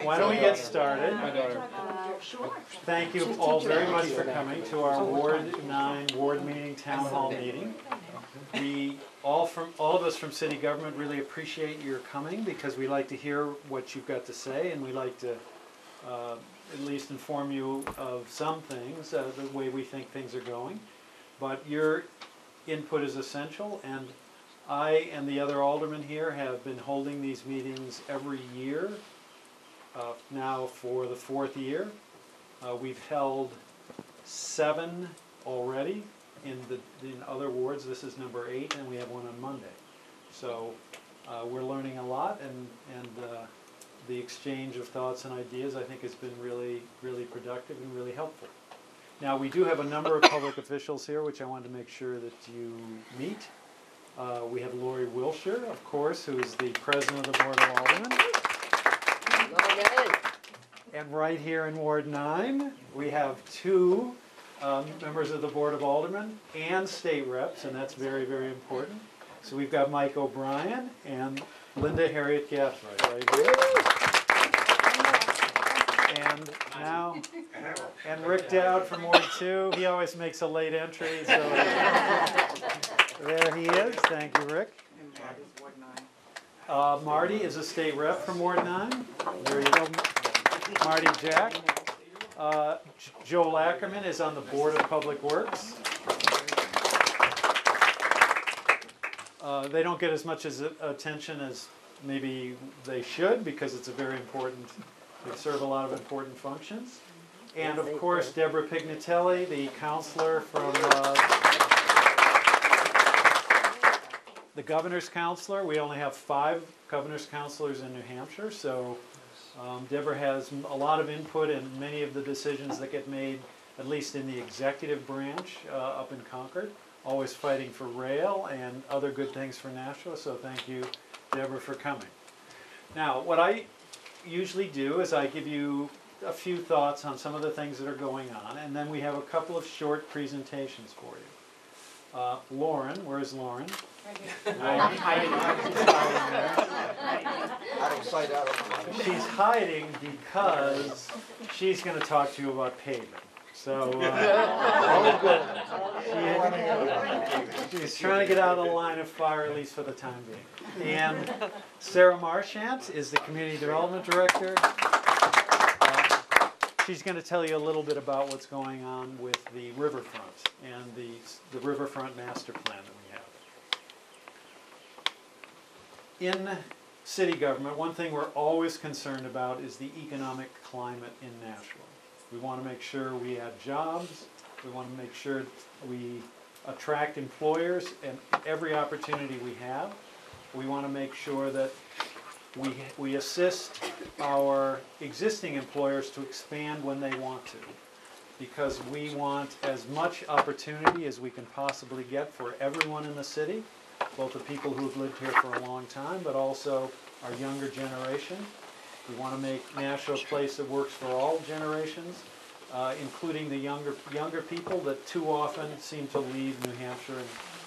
Why don't we get started? Thank you all very much for coming to our Ward 9 Ward Meeting, Town Hall meeting. All of us from city government really appreciate your coming because we like to hear what you've got to say, and we like to at least inform you of some things, the way we think things are going. But your input is essential, and I and the other aldermen here have been holding these meetings every year, now for the 4th year. We've held 7 already in other wards. This is number 8, and we have one on Monday. So we're learning a lot, and the exchange of thoughts and ideas, I think, has been really, really productive and really helpful. Now, we do have a number of public officials here, which I wanted to make sure that you meet. We have Lori Wilshire, of course, who is the president of the Board of Aldermen. And right here in Ward 9, we have 2 members of the Board of Aldermen and state reps, and that's very, very important. So we've got Mike O'Brien and Linda Harriet Gathright right here. And now, and Rick Dowd from Ward 2. He always makes a late entry, so there he is. Thank you, Rick. Marty is a state rep from Ward 9. There you go, Marty Jack. Joel Ackerman is on the Board of Public Works. They don't get as much attention as maybe they should because it's a very important, they serve a lot of important functions. And of course, Deborah Pignatelli, the counselor from the governor's counselor. We only have 5 governor's counselors in New Hampshire, so Deborah has a lot of input in many of the decisions that get made, at least in the executive branch up in Concord, always fighting for rail and other good things for Nashua, so thank you, Deborah, for coming. Now, what I usually do is I give you a few thoughts on some of the things that are going on, and then we have a couple of short presentations for you. Lauren, where's Lauren? She's hiding because she's going to talk to you about paving. So she's trying to get out of the line of fire, at least for the time being. And Sarah Marchant is the Community Development Director. She's going to tell you a little bit about what's going on with the riverfront and the riverfront master plan that we have. In city government, one thing we're always concerned about is the economic climate in Nashua. We want to make sure we have jobs. We want to make sure we attract employers and every opportunity we have. We want to make sure that we assist our existing employers to expand when they want to, because we want as much opportunity as we can possibly get for everyone in the city, both the people who've lived here for a long time, but also our younger generation. We want to make Nashua a place that works for all generations, including the younger people that too often seem to leave New Hampshire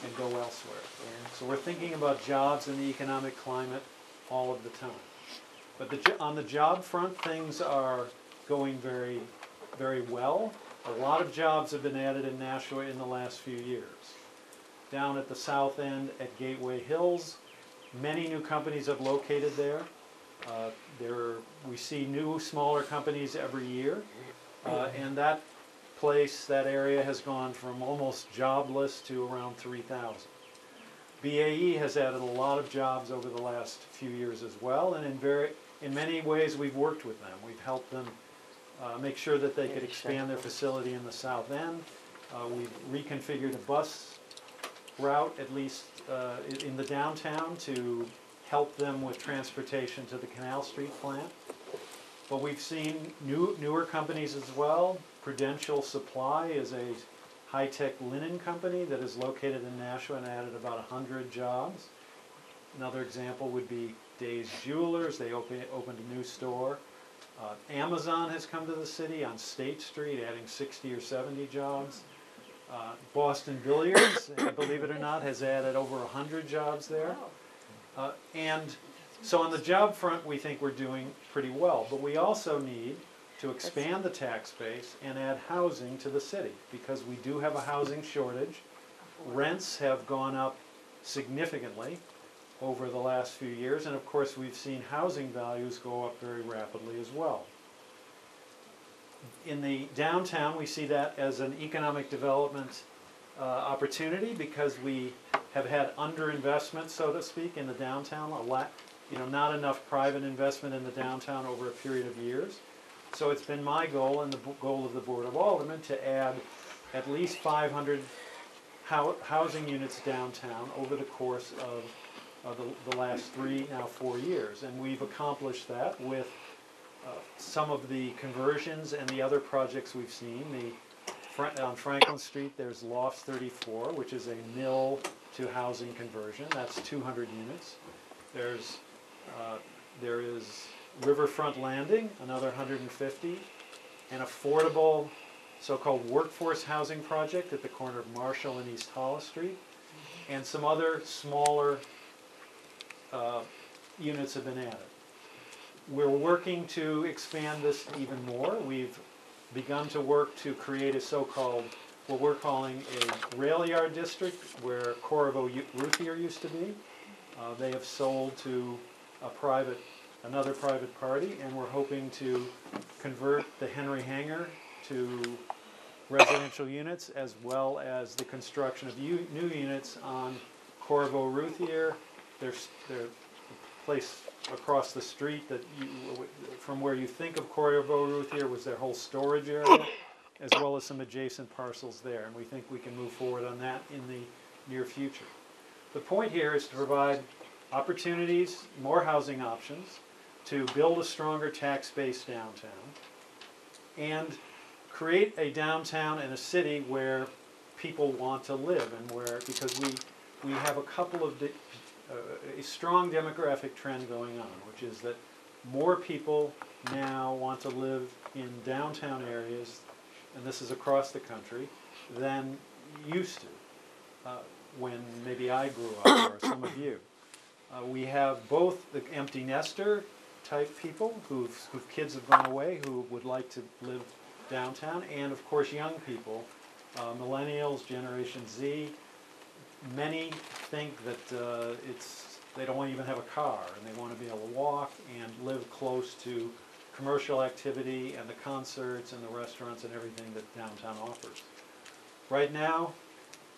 and go elsewhere. So we're thinking about jobs and the economic climate all of the time. But on the job front, things are going very, very well. A lot of jobs have been added in Nashua in the last few years. Down at the south end at Gateway Hills, many new companies have located there. We see new, smaller companies every year. And that area has gone from almost jobless to around 3,000. BAE has added a lot of jobs over the last few years as well, and in many ways we've worked with them. We've helped them make sure that they could expand their facility in the south end. We've reconfigured a bus route, at least in the downtown, to help them with transportation to the Canal Street plant. But we've seen newer companies as well. Prudential Supply is a high-tech linen company that is located in Nashua and added about 100 jobs. Another example would be Days Jewelers. They opened a new store. Amazon has come to the city on State Street, adding 60 or 70 jobs. Boston Billiards, believe it or not, has added over 100 jobs there. And So on the job front, we think we're doing pretty well, but we also need to expand the tax base and add housing to the city, because we do have a housing shortage. Rents have gone up significantly over the last few years, and of course we've seen housing values go up very rapidly as well. In the downtown, we see that as an economic development opportunity, because we have had underinvestment, so to speak, in the downtown. Not enough private investment in the downtown over a period of years. So it's been my goal, and the goal of the Board of Aldermen, to add at least 500 housing units downtown over the course of the last 3, now 4 years. And we've accomplished that with some of the conversions and the other projects we've seen. On Franklin Street, there's Lofts 34, which is a mill to housing conversion. That's 200 units. There is Riverfront Landing, another 150, an affordable so-called workforce housing project at the corner of Marshall and East Hollis Street, and some other smaller units have been added. We're working to expand this even more. We've begun to work to create a so-called, what we're calling a rail yard district, where Corriveau Routhier used to be. They have sold to another private party, and we're hoping to convert the Henry Hangar to residential units, as well as the construction of new units on Corriveau Routhier. There's a place across the street from where you think of Corriveau Routhier was their whole storage area, as well as some adjacent parcels there, and we think we can move forward on that in the near future. The point here is to provide opportunities, more housing options, to build a stronger tax base downtown, and create a downtown and a city where people want to live, and because we have a couple of a strong demographic trend going on, which is that more people now want to live in downtown areas, and this is across the country, than used to when maybe I grew up, or some of you. We have both the empty nester type people whose kids have gone away, who would like to live downtown, and of course young people, millennials, Generation Z. Many think that they don't even have a car, and they want to be able to walk and live close to commercial activity and the concerts and the restaurants and everything that downtown offers. Right now,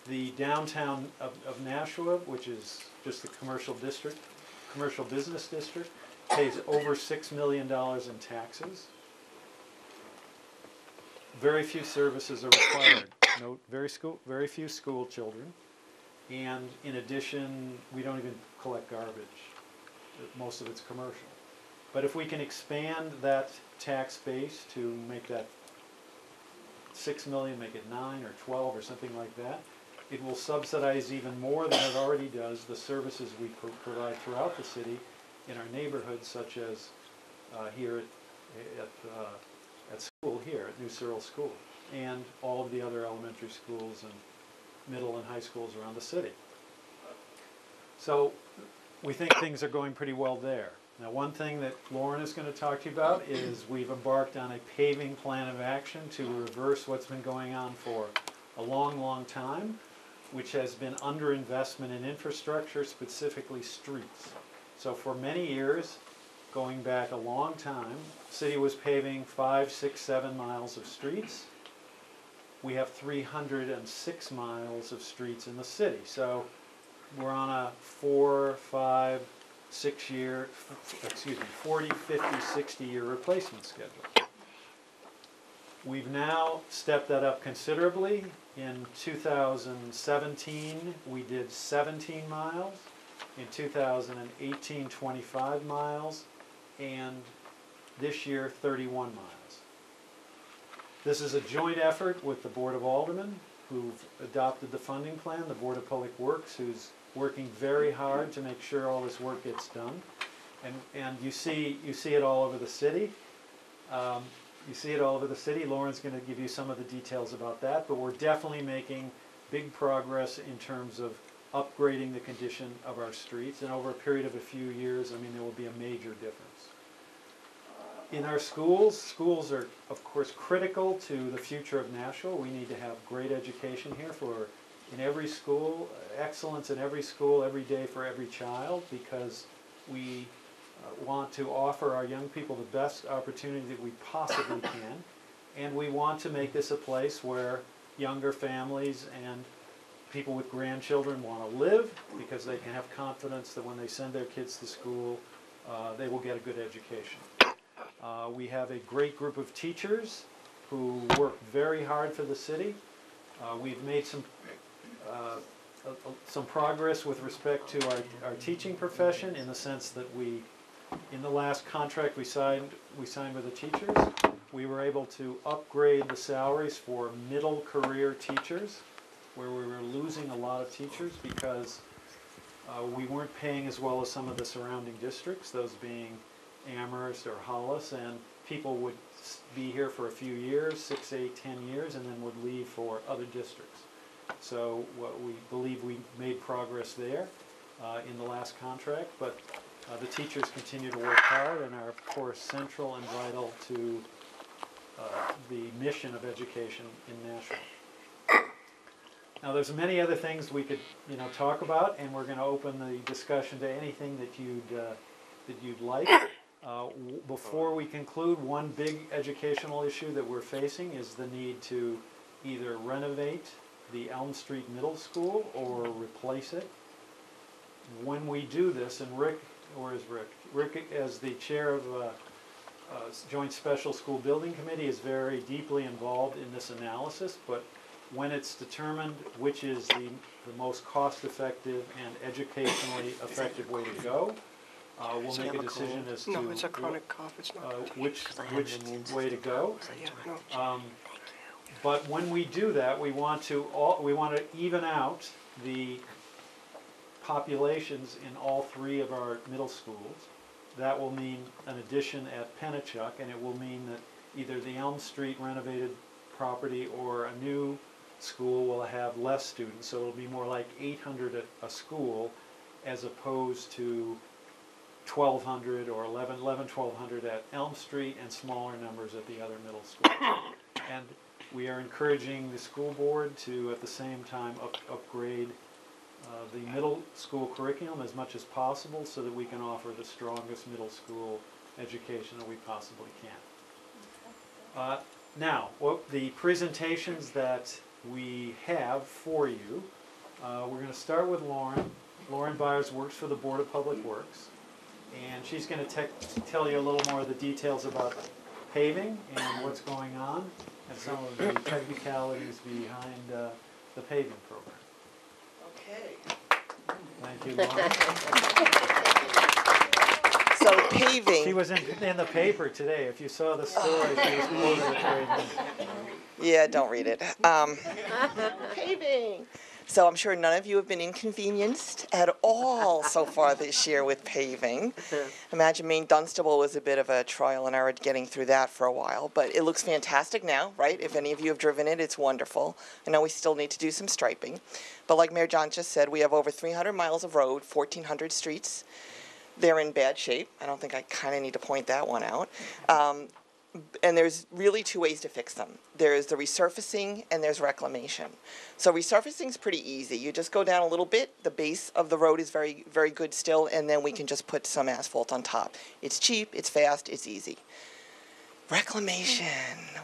the downtown of Nashua, which is just the commercial business district, pays over $6 million in taxes. Very few services are required. Very few school children. And in addition, we don't even collect garbage. Most of it's commercial. But if we can expand that tax base to make that 6 million, make it 9 or 12 or something like that, it will subsidize even more than it already does the services we provide throughout the city in our neighborhoods, such as here at school here at New Searles School, and all of the other elementary schools and middle and high schools around the city. So we think things are going pretty well there. Now, one thing that Lauren is going to talk to you about is we've embarked on a paving plan of action to reverse what's been going on for a long, long time, which has been underinvestment in infrastructure, specifically streets. So for many years, going back a long time, the city was paving 5, 6, 7 miles of streets. We have 306 miles of streets in the city. So we're on a 4, 5, 6 year, 40, 50, 60 year replacement schedule. We've now stepped that up considerably. In 2017, we did 17 miles. In 2018, 25 miles. And this year, 31 miles. This is a joint effort with the Board of Aldermen, who've adopted the funding plan, the Board of Public Works, who's working very hard to make sure all this work gets done. And you see it all over the city. Lauren's going to give you some of the details about that, but we're definitely making big progress in terms of upgrading the condition of our streets, and over a period of a few years, I mean, there will be a major difference. In our schools, schools are, of course, critical to the future of Nashville. We need to have great education here in every school, excellence in every school, every day for every child, because we want to offer our young people the best opportunity that we possibly can, and we want to make this a place where younger families and people with grandchildren want to live, because they can have confidence that when they send their kids to school, they will get a good education. We have a great group of teachers who work very hard for the city. We've made some progress with respect to our teaching profession, in the sense that in the last contract we signed with the teachers, we were able to upgrade the salaries for middle career teachers, where we were losing a lot of teachers because we weren't paying as well as some of the surrounding districts, those being Amherst or Hollis, and people would be here for a few years, 6, 8, 10 years, and then would leave for other districts. So we believe we made progress there in the last contract, but the teachers continue to work hard and are, of course, central and vital to the mission of education in Nashville. Now, there's many other things we could, talk about, and we're going to open the discussion to anything that you'd like. Before we conclude, one big educational issue that we're facing is the need to either renovate the Elm Street Middle School or replace it. When we do this, and Rick, where is Rick? Rick, as the chair of Joint Special School Building Committee, is very deeply involved in this analysis, but when it's determined which is the most cost-effective and educationally effective way to go, we'll make a decision as to it's a chronic cough. It's not which way to go. But when we do that, we want to even out the populations in all 3 of our middle schools. That will mean an addition at Pennachuck, and it will mean that either the Elm Street renovated property or a new school will have less students. So it'll be more like 800 a school, as opposed to 1,200 or 1,200 at Elm Street, and smaller numbers at the other middle schools. And we are encouraging the school board to, at the same time, upgrade the middle school curriculum as much as possible, so that we can offer the strongest middle school education that we possibly can. Now, the presentations that we have for you, we're going to start with Lauren. Lauren Byers works for the Board of Public Works, and she's going to tell you a little more of the details about paving and what's going on, and some of the technicalities behind the paving program. Okay. Thank you, Lauren. So paving. She was in the paper today. If you saw the story, she was quoted at very much. Yeah, don't read it. Paving. So I'm sure none of you have been inconvenienced at all so far this year with paving. Imagine Maine Dunstable was a bit of a trial and error getting through that for a while, but it looks fantastic now, right? If any of you have driven it, it's wonderful. I know we still need to do some striping, but like Mayor John just said, we have over 300 miles of road, 1,400 streets. They're in bad shape. I don't think I kind of need to point that one out. And there's really 2 ways to fix them. There's the resurfacing and there's reclamation. So resurfacing is pretty easy. You just go down a little bit. The base of the road is very, very good still, and then we can just put some asphalt on top. It's cheap, it's fast, it's easy. Reclamation.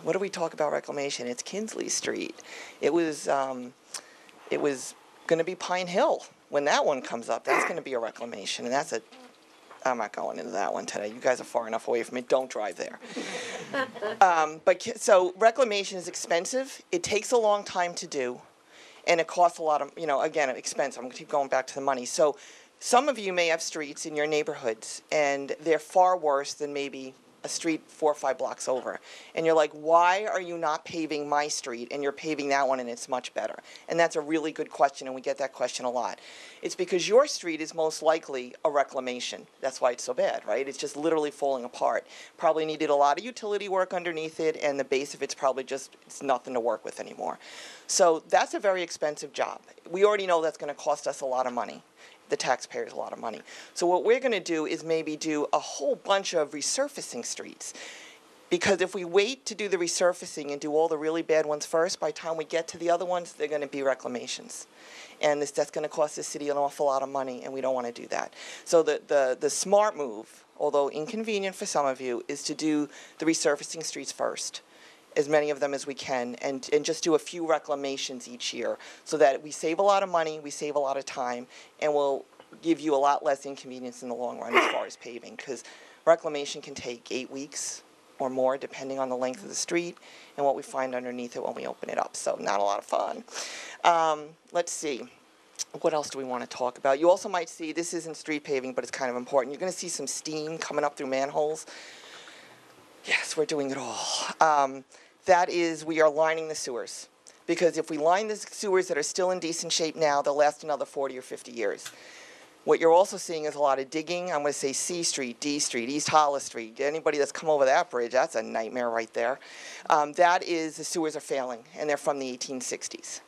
What do we talk about reclamation? It's Kinsley Street. It was going to be Pine Hill. When that one comes up, that's going to be a reclamation, and that's a I'm not going into that one today. You guys are far enough away from it. Don't drive there. So reclamation is expensive. It takes a long time to do, and it costs a lot of, again, expensive. I'm going to keep going back to the money. So some of you may have streets in your neighborhoods, and they're far worse than maybe a street 4 or 5 blocks over. And you're like, why are you not paving my street and you're paving that one and it's much better? And that's a really good question, and we get that question a lot. It's because your street is most likely a reclamation. That's why it's so bad, right? It's just literally falling apart. Probably needed a lot of utility work underneath it, and the base of it's probably just, it's nothing to work with anymore. So that's a very expensive job. We already know that's going to cost us a lot of money, the taxpayers a lot of money. So what we're going to do is maybe do a whole bunch of resurfacing streets. Because if we wait to do the resurfacing and do all the really bad ones first, by the time we get to the other ones, they're going to be reclamations. And that's going to cost the city an awful lot of money, and we don't want to do that. So the smart move, although inconvenient for some of you, is to do the resurfacing streets first, as many of them as we can, and just do a few reclamations each year so that we save a lot of money, we save a lot of time, and we'll give you a lot less inconvenience in the long run as far as paving, because reclamation can take 8 weeks or more depending on the length of the street and what we find underneath it when we open it up. So not a lot of fun. Let's see. What else do we want to talk about? You also might see, this isn't street paving, but it's kind of important. You're going to see some steam coming up through manholes. Yes, we're doing it all. That is, we are lining the sewers. Because if we line the sewers that are still in decent shape now, they'll last another 40 or 50 years. What you're also seeing is a lot of digging. I'm going to say C Street, D Street, East Hollis Street. Anybody that's come over that bridge, that's a nightmare right there. That is, the sewers are failing, and they're from the 1860s.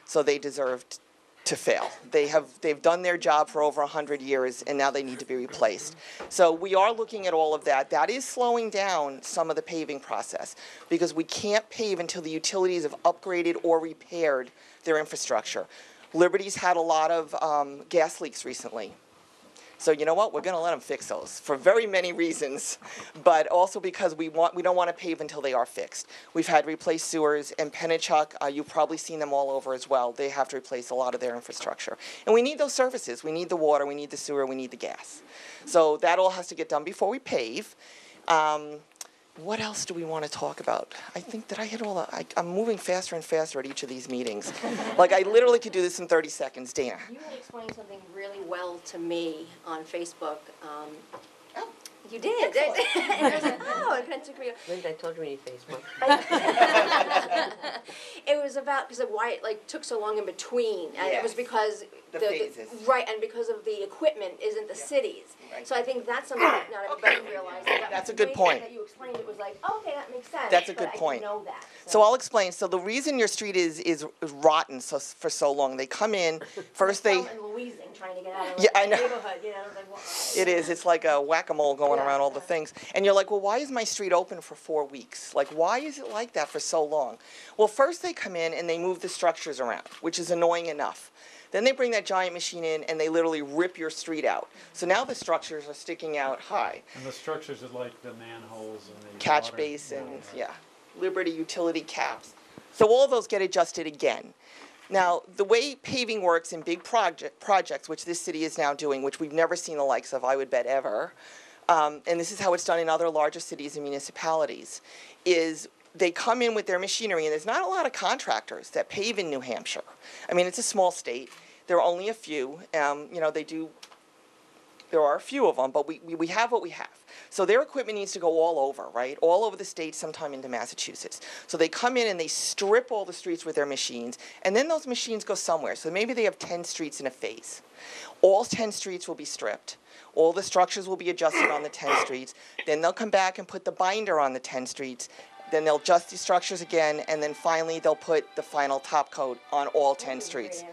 So they deserved to fail. They've done their job for over 100 years, and now they need to be replaced. So we are looking at all of that. That is slowing down some of the paving process, because we can't pave until the utilities have upgraded or repaired their infrastructure. Liberty's had a lot of gas leaks recently. So you know what? We're going to let them fix those for very many reasons, but also because we don't want to pave until they are fixed. We've had replaced sewers, and Pennachuck, you've probably seen them all over as well. They have to replace a lot of their infrastructure. And we need those services. We need the water, we need the sewer, we need the gas. So that all has to get done before we pave. What else do we want to talk about? I think that I hit all the, I'm moving faster and faster at each of these meetings. Like, I literally could do this in 30 seconds. Dana. You had explained something really well to me on Facebook. Oh, you did. And I was like, oh, it kind of took me. Linda, I told you we need Facebook. It was about because of why it like took so long in between, and it was Yes. because The phases. right, and because of the equipment isn't the cities. Right. So I think that's something that not everybody realized. That's a the good way point. That you explained it was like, oh, okay, that makes sense. That's a but good point. I didn't know that. So I'll explain. So the reason your street is rotten for so long, they come in, first they... And Louising trying to get out of Yeah, I the know. neighborhood, you know. Like, well, It is. It's like a whack-a-mole going Yeah, around all the yeah. things. And you're like, well, why is my street open for 4 weeks? Like, why is it like that for so long? Well, first they come in and they move the structures around, which is annoying enough. Then they bring that giant machine in and they literally rip your street out. So now the structures are sticking out high. And the structures are like the manholes and the Catch water- basins, yeah. Liberty utility caps. So all of those get adjusted again. Now, the way paving works in big projects, which this city is now doing, which we've never seen the likes of, I would bet, ever, and this is how it's done in other larger cities and municipalities, is they come in with their machinery, and there's not a lot of contractors that pave in New Hampshire. I mean, it's a small state. There are only a few. You know, there are a few of them, but we have what we have. So their equipment needs to go all over, right? All over the state, sometime into Massachusetts. So they come in and they strip all the streets with their machines, and then those machines go somewhere. So maybe they have 10 streets in a phase. All 10 streets will be stripped. All the structures will be adjusted on the 10 streets. Then they'll come back and put the binder on the 10 streets. Then they'll adjust the structures again, and then finally they'll put the final top coat on all 10 streets.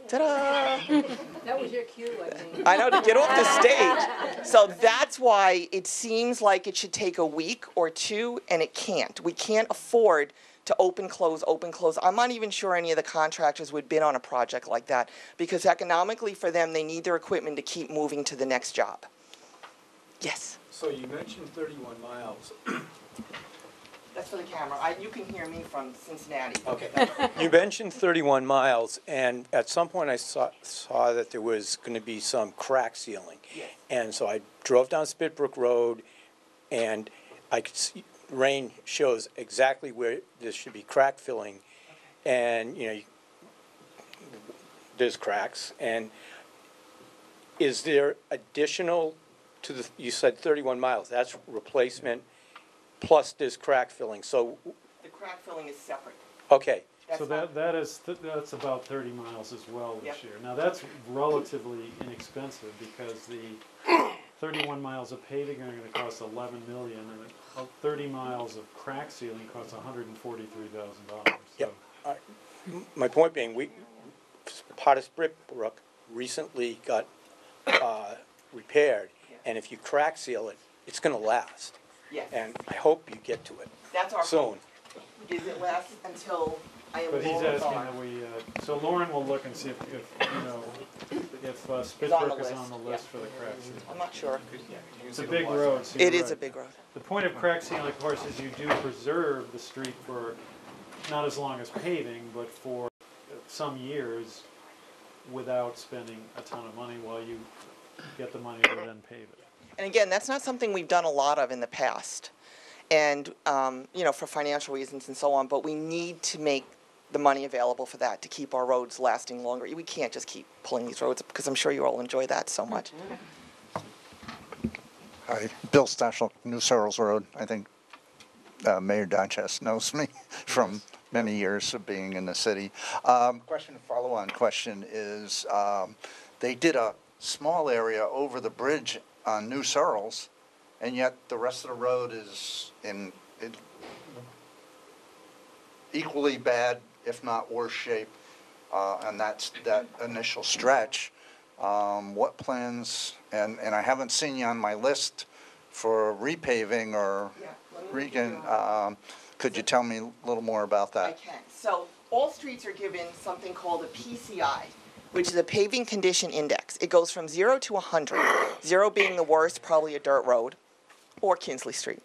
Ta-da! That was your cue, I think. I know, to get off the stage. So that's why it seems like it should take a week or two, and it can't. We can't afford to open, close, open, close. I'm not even sure any of the contractors would bid on a project like that, because economically for them, they need their equipment to keep moving to the next job. Yes? So you mentioned 31 miles. That's for the camera. You can hear me from Cincinnati. Okay. You mentioned 31 miles, and at some point I saw that there was going to be some crack sealing. Yes. And so I drove down Spitbrook Road, and I could see, rain shows exactly where there should be crack filling. And, you know, there's cracks. And is there additional to the, you said 31 miles, that's replacement, plus this crack filling, so, The crack filling is separate. okay, That's So not- that's about 30 miles as well this Yep. year. Now, that's relatively inexpensive because the 31 miles of paving are gonna cost 11 million, and 30 miles of crack sealing costs $143,000. Yep. My point being, part of Spritbrook recently got repaired, and if you crack seal it, it's gonna last. Yes, And I hope you get to it that's our soon. hope. Is it lasts until I am But he's long asking gone. that we, so Lauren will look and see if It's on the Spitbrook is list, on the list yeah. for the crack sealing. I'm not sure. It's a big road, so It you're is a right. big road. The point of crack sealing, of course, is you do preserve the street for not as long as paving, but for some years without spending a ton of money while you get the money to then pave it. And again, that's not something we've done a lot of in the past. And, for financial reasons and so on, but we need to make the money available for that to keep our roads lasting longer. We can't just keep pulling these roads, because I'm sure you all enjoy that so much. Hi, Bill Stashel, New Searles Road. I think Mayor Digest knows me from many years of being in the city. Follow-on question is, they did a small area over the bridge on New Searles, and yet the rest of the road is in equally bad, if not worse shape, and that's that initial stretch. What plans, and I haven't seen you on my list for repaving or could you tell me a little more about I that? can. So all streets are given something called a PCI, which is a paving condition index. It goes from 0 to 100, 0 being the worst, probably a dirt road, or Kinsley Street,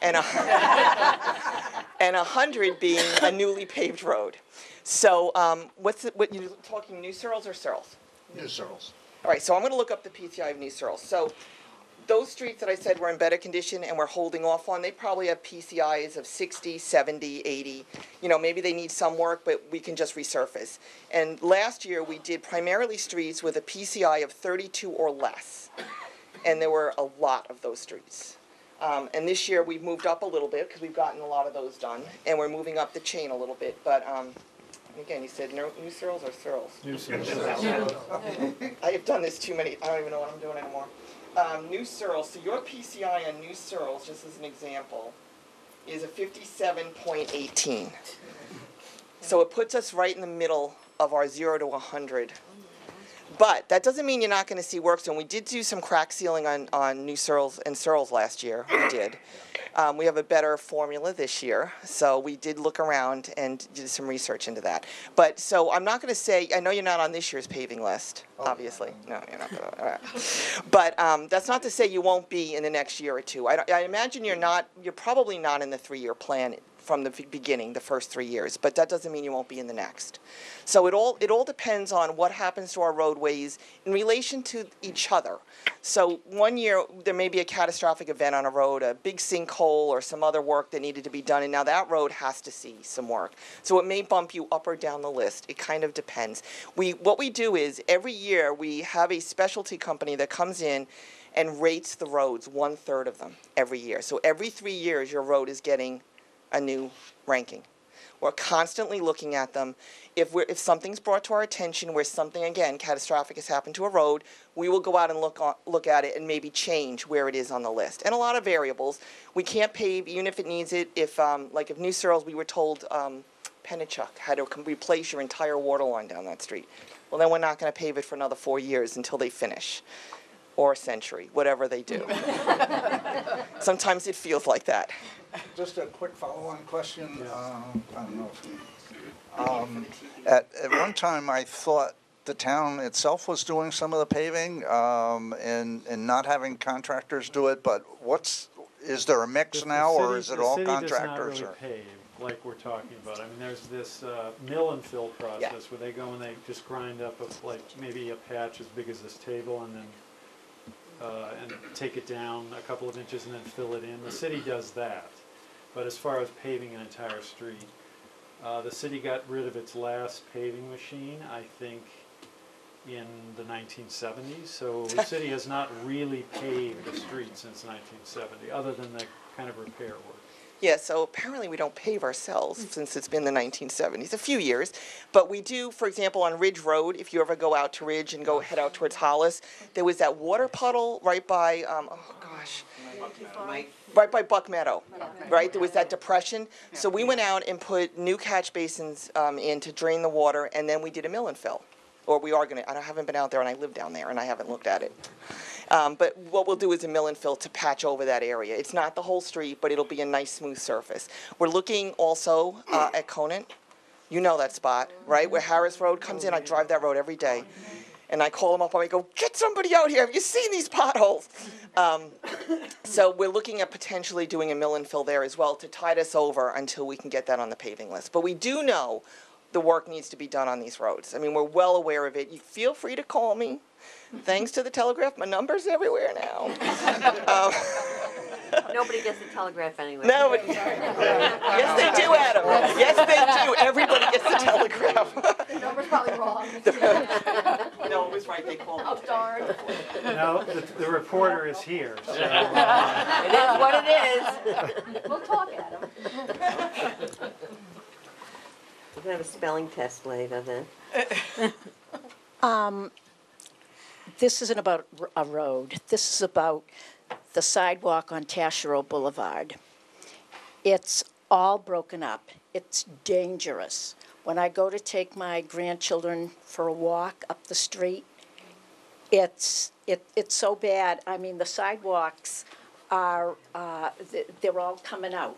and 100 being a newly paved road. So what you talking, New Searles or Searles? New Searles. All right, so I'm going to look up the PCI of New Searles. So those streets that I said were in better condition and we're holding off on, they probably have PCIs of 60, 70, 80. Maybe they need some work, but we can just resurface. And last year we did primarily streets with a PCI of 32 or less. And there were a lot of those streets. And this year we've moved up a little bit because we've gotten a lot of those done. And we're moving up the chain a little bit. But again, you said New Searles or Searles? New Searles. I have done this too many, I don't even know what I'm doing anymore. New Searles, so your PCI on New Searles, just as an example, is a 57.18. So it puts us right in the middle of our 0 to 100. But that doesn't mean you're not going to see work done. We did do some crack sealing on New Searles and Searles last year. We did. We have a better formula this year, so we did look around and did some research into that. But so I'm not going to say, I know you're not on this year's paving list, obviously. No, you're not. All right. But that's not to say you won't be in the next year or two. I imagine you're probably not in the 3-year plan from the beginning, the first 3 years, but that doesn't mean you won't be in the next. So it all depends on what happens to our roadways in relation to each other. So one year there may be a catastrophic event on a road, a big sinkhole or some other work that needed to be done, and now that road has to see some work. So it may bump you up or down the list. It kind of depends. What we do is every year we have a specialty company that comes in and rates the roads, 1/3 of them every year. So every 3 years your road is getting a new ranking. We're constantly looking at them. If something's brought to our attention where something, again, catastrophic has happened to a road, we will go out and look at it and maybe change where it is on the list. And a lot of variables. We can't pave even if it needs it. If New Searles, we were told Pennachuck had to replace your entire water line down that street. Well, then we're not going to pave it for another 4 years until they finish. Or a century, whatever they do. Sometimes it feels like that. Just a quick follow-on question. Yes. I don't know if at one time I thought the town itself was doing some of the paving and not having contractors do it, but is there a mix now, or is it all contractors? The city does not really pave like we're talking about. I mean, there's this mill and fill process where they go and they just grind up maybe a patch as big as this table and then and take it down a couple of inches and then fill it in. The city does that. But as far as paving an entire street, the city got rid of its last paving machine, I think, in the 1970s. So the city has not really paved a street since 1970, other than the kind of repair work. Yeah, so apparently we don't pave ourselves since it's been the 1970s, a few years. But we do, for example, on Ridge Road, if you ever go out to Ridge and go head out towards Hollis, there was that water puddle right by, right by Buck Meadow, right? There was that depression. So we went out and put new catch basins in to drain the water, and then we did a mill and fill. Or we are gonna, I haven't been out there, and I live down there, and I haven't looked at it. But what we'll do is a mill and fill to patch over that area. It's not the whole street, but it'll be a nice smooth surface. We're looking also at Conant. You know that spot, right? Where Harris Road comes in. I drive that road every day. And I call them up and I go, get somebody out here. Have you seen these potholes? So we're looking at potentially doing a mill and fill there as well to tide us over until we can get that on the paving list. But we do know the work needs to be done on these roads. I mean, we're well aware of it. You feel free to call me. Thanks to the Telegraph, my number's everywhere now. Nobody gets the Telegraph anyway. No, but yes, they do, Adam. Yes, they do. Everybody gets the Telegraph. The number's probably wrong. No, it was right. They called me. Oh, darn. No, the reporter is here, so. It is what it is. We'll talk at him. We're gonna have a spelling test later then. This isn't about a road. This is about the sidewalk on Taschereau Boulevard. It's all broken up. It's dangerous. When I go to take my grandchildren for a walk up the street, it's so bad. I mean, the sidewalks are, they're all coming out.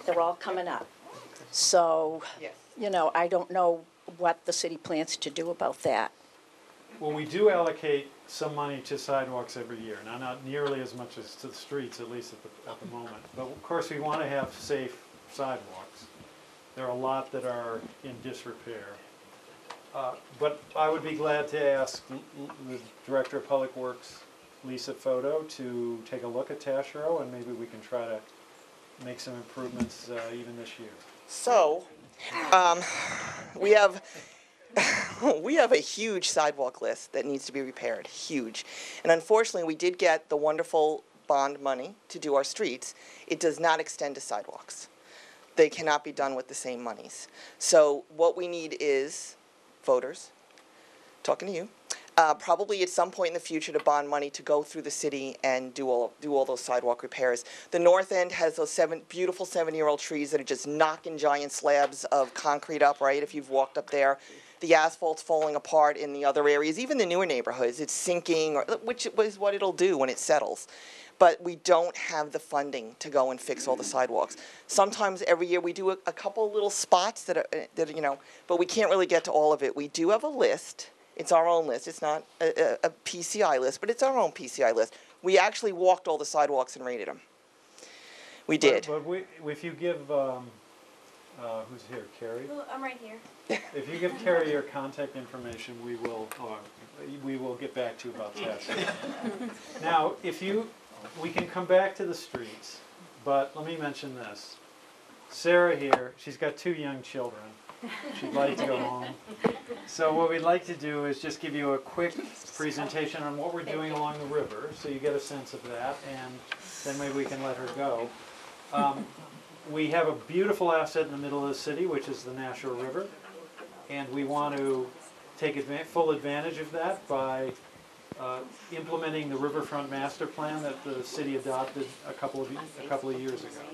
They're all coming up. So, Yes. you know, I don't know what the city plans to do about that. Well, we do allocate some money to sidewalks every year. Now, not nearly as much as to the streets, at least at the moment. But of course, we want to have safe sidewalks. There are a lot that are in disrepair. But I would be glad to ask the Director of Public Works, Lisa Photo, to take a look at Taschereau, and maybe we can try to make some improvements even this year. So, we have we have a huge sidewalk list that needs to be repaired, huge. And unfortunately, we did get the wonderful bond money to do our streets. It does not extend to sidewalks. They cannot be done with the same monies. So what we need is voters, talking to you, probably at some point in the future to bond money to go through the city and do all those sidewalk repairs. The north end has those beautiful 70-year-old trees that are just knocking giant slabs of concrete up, right, if you've walked up there. The asphalt's falling apart in the other areas, even the newer neighborhoods. It's sinking, which is what it'll do when it settles. But we don't have the funding to go and fix all the sidewalks. Sometimes every year we do a couple little spots that are, you know, but we can't really get to all of it. We do have a list. It's our own list. It's not a PCI list, but it's our own PCI list. We actually walked all the sidewalks and rated them. We did. But if you give, who's here, Carrie? I'm right here. If you give Carrie your contact information, we will get back to you about that. Now, we can come back to the streets, but let me mention this. Sarah here, she's got 2 young children. She'd like to go home. So what we'd like to do is just give you a quick presentation on what we're doing along the river, so you get a sense of that, and then maybe we can let her go. We have a beautiful asset in the middle of the city, which is the Nashua River, and we want to take full advantage of that by implementing the Riverfront Master Plan that the city adopted a couple of years ago.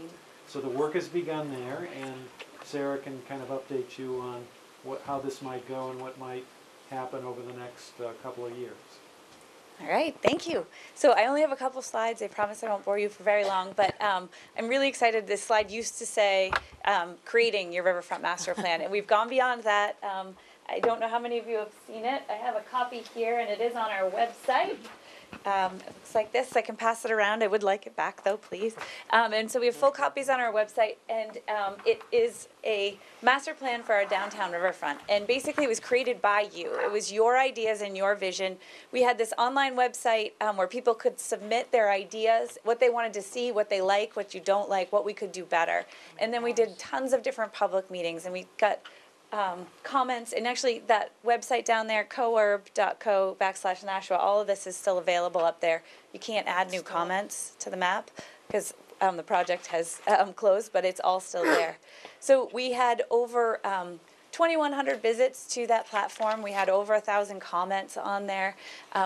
So the work has begun there, and Sarah can kind of update you on how this might go and what might happen over the next couple of years. All right, thank you. So I only have a couple slides. I promise I won't bore you for very long, but I'm really excited. This slide used to say creating your Riverfront Master Plan, and we've gone beyond that. I don't know how many of you have seen it. I have a copy here, and it is on our website. It looks like this. I can pass it around. I would like it back, though, please. And so we have full copies on our website, and it is a master plan for our downtown riverfront. And basically, it was created by you. It was your ideas and your vision. We had this online website where people could submit their ideas, what they wanted to see, what they like, what you don't like, what we could do better. And then we did tons of different public meetings, and we got comments, and actually that website down there, courb.co/Nashua, all of this is still available up there. You can't add new comments to the map because the project has closed, but it's all still there. So we had over 2,100 visits to that platform. We had over 1,000 comments on there.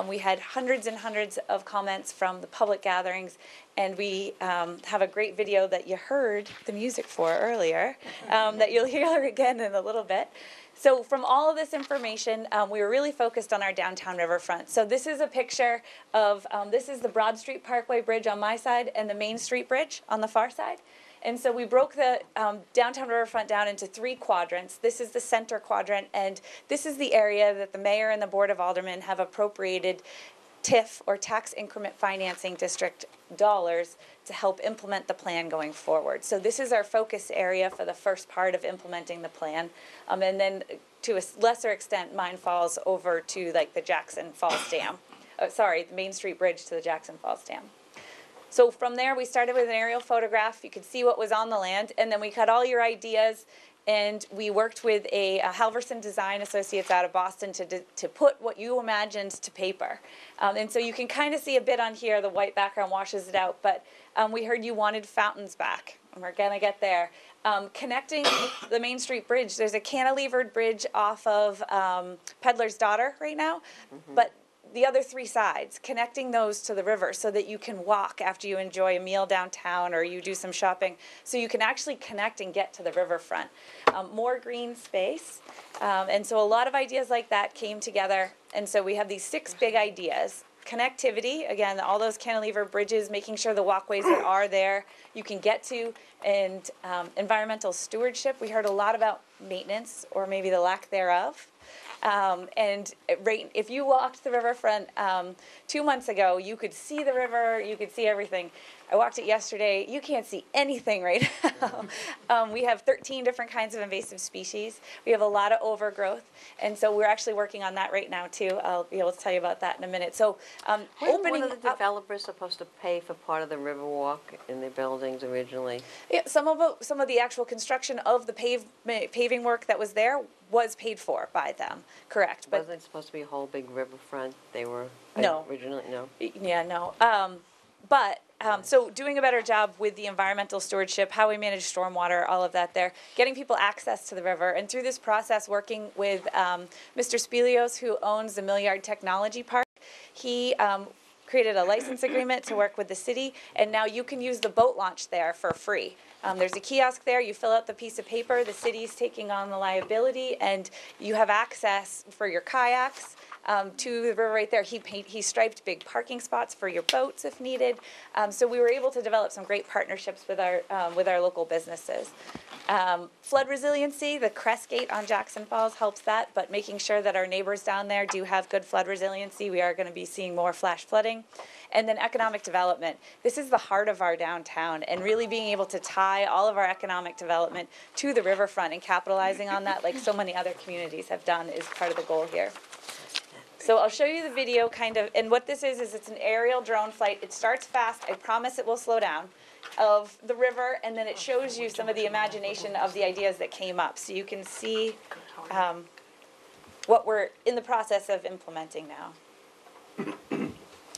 We had hundreds and hundreds of comments from the public gatherings, and we have a great video that you heard the music for earlier that you'll hear again in a little bit. So from all of this information, we were really focused on our downtown riverfront. So this is a picture of, this is the Broad Street Parkway Bridge on my side and the Main Street Bridge on the far side. And so we broke the downtown riverfront down into 3 quadrants. This is the center quadrant, and this is the area that the mayor and the Board of Aldermen have appropriated TIF, or Tax Increment Financing District, dollars to help implement the plan going forward. So this is our focus area for the first part of implementing the plan. And then to a lesser extent, mine falls over to like the Jackson Falls Dam. The Main Street Bridge to the Jackson Falls Dam. So from there, we started with an aerial photograph. You could see what was on the land, and then we cut all your ideas, and we worked with a Halverson Design Associates out of Boston to put what you imagined to paper. And so you can kind of see a bit on here, the white background washes it out, but we heard you wanted fountains back, and we're gonna get there. Connecting the Main Street Bridge, there's a cantilevered bridge off of Peddler's Daughter right now, but the other 3 sides, connecting those to the river so that you can walk after you enjoy a meal downtown or you do some shopping, so you can actually connect and get to the riverfront. More green space, and so a lot of ideas like that came together, and so we have these 6 big ideas. Connectivity, again, all those cantilever bridges, making sure the walkways that are there you can get to, and environmental stewardship. We heard a lot about maintenance, or maybe the lack thereof. And if you walked the riverfront 2 months ago, you could see the river, you could see everything. I walked it yesterday. You can't see anything right now. We have 13 different kinds of invasive species. We have a lot of overgrowth, and so we're actually working on that right now too. I'll be able to tell you about that in a minute. So Wasn't one of the developers supposed to pay for part of the Riverwalk in their buildings originally? Yeah, some of the actual construction of the paving work that was there was paid for by them, correct? But Wasn't it supposed to be a whole big riverfront? They were No. originally, no? Yeah, no. So doing a better job with the environmental stewardship, how we manage stormwater, all of that there, getting people access to the river, and through this process working with Mr. Spelios, who owns the Millyard Technology Park. He created a license agreement to work with the city, and now you can use the boat launch there for free. There's a kiosk there. You fill out the piece of paper. The city's taking on the liability, and you have access for your kayaks to the river right there. He striped big parking spots for your boats if needed. So we were able to develop some great partnerships with our local businesses. Flood resiliency, the Crest Gate on Jackson Falls helps that, but making sure that our neighbors down there do have good flood resiliency. We are going to be seeing more flash flooding. And then economic development. This is the heart of our downtown, and really being able to tie all of our economic development to the riverfront and capitalizing on that like so many other communities have done is part of the goal here. So I'll show you the video kind of, and what this is it's an aerial drone flight. It starts fast, I promise it will slow down, of the river, and then it shows you some of the imagination of the ideas that came up. So you can see what we're in the process of implementing now.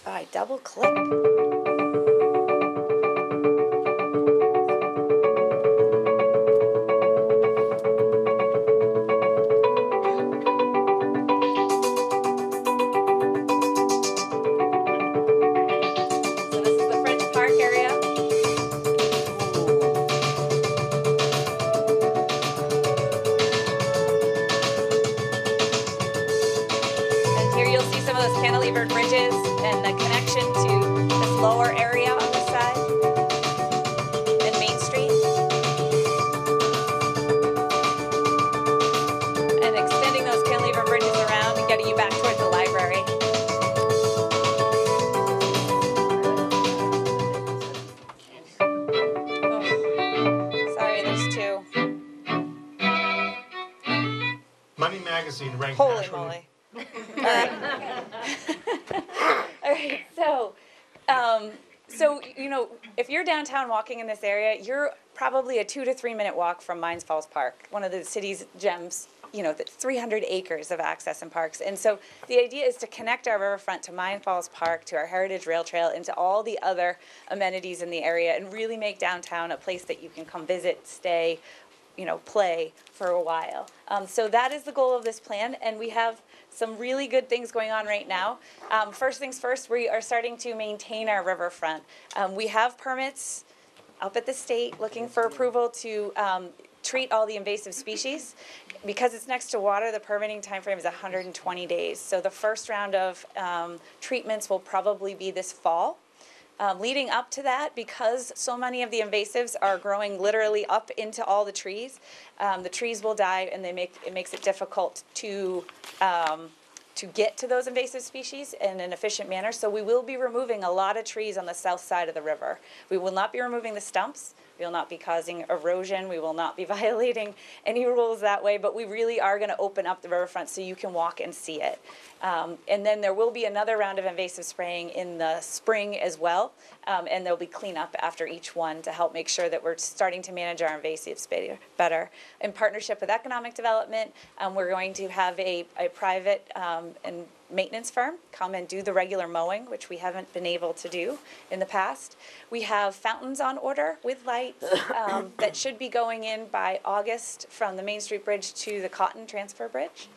I double click. Cantilevered bridges and the connection to this lower area on this side and Main Street. And extending those cantilever bridges around and getting you back towards the library. Oh, sorry, there's 2. Money Magazine ranked Holy nationally. moly. All right. All right. So, you know, if you're downtown walking in this area, you're probably a 2 to 3 minute walk from Mines Falls Park, one of the city's gems. The 300 acres of access and parks. And so the idea is to connect our riverfront to Mines Falls Park, to our Heritage Rail Trail, and to all the other amenities in the area, and really make downtown a place that you can come visit, stay, play for a while. So that is the goal of this plan, and we have some really good things going on right now. First things first, we are starting to maintain our riverfront. We have permits up at the state looking for approval to treat all the invasive species. Because it's next to water, the permitting timeframe is 120 days. So the first round of treatments will probably be this fall. Leading up to that, because so many of the invasives are growing literally up into all the trees will die, and it makes it difficult to get to those invasive species in an efficient manner. So we will be removing a lot of trees on the south side of the river. We will not be removing the stumps. We will not be causing erosion. We will not be violating any rules that way, but we really are going to open up the riverfront so you can walk and see it. And then there will be another round of invasive spraying in the spring as well, and there'll be cleanup after each one to help make sure that we're starting to manage our invasives better. In partnership with economic development, we're going to have a private and maintenance firm come and do the regular mowing, which we haven't been able to do in the past. We have fountains on order with lights that should be going in by August from the Main Street Bridge to the Cotton Transfer Bridge.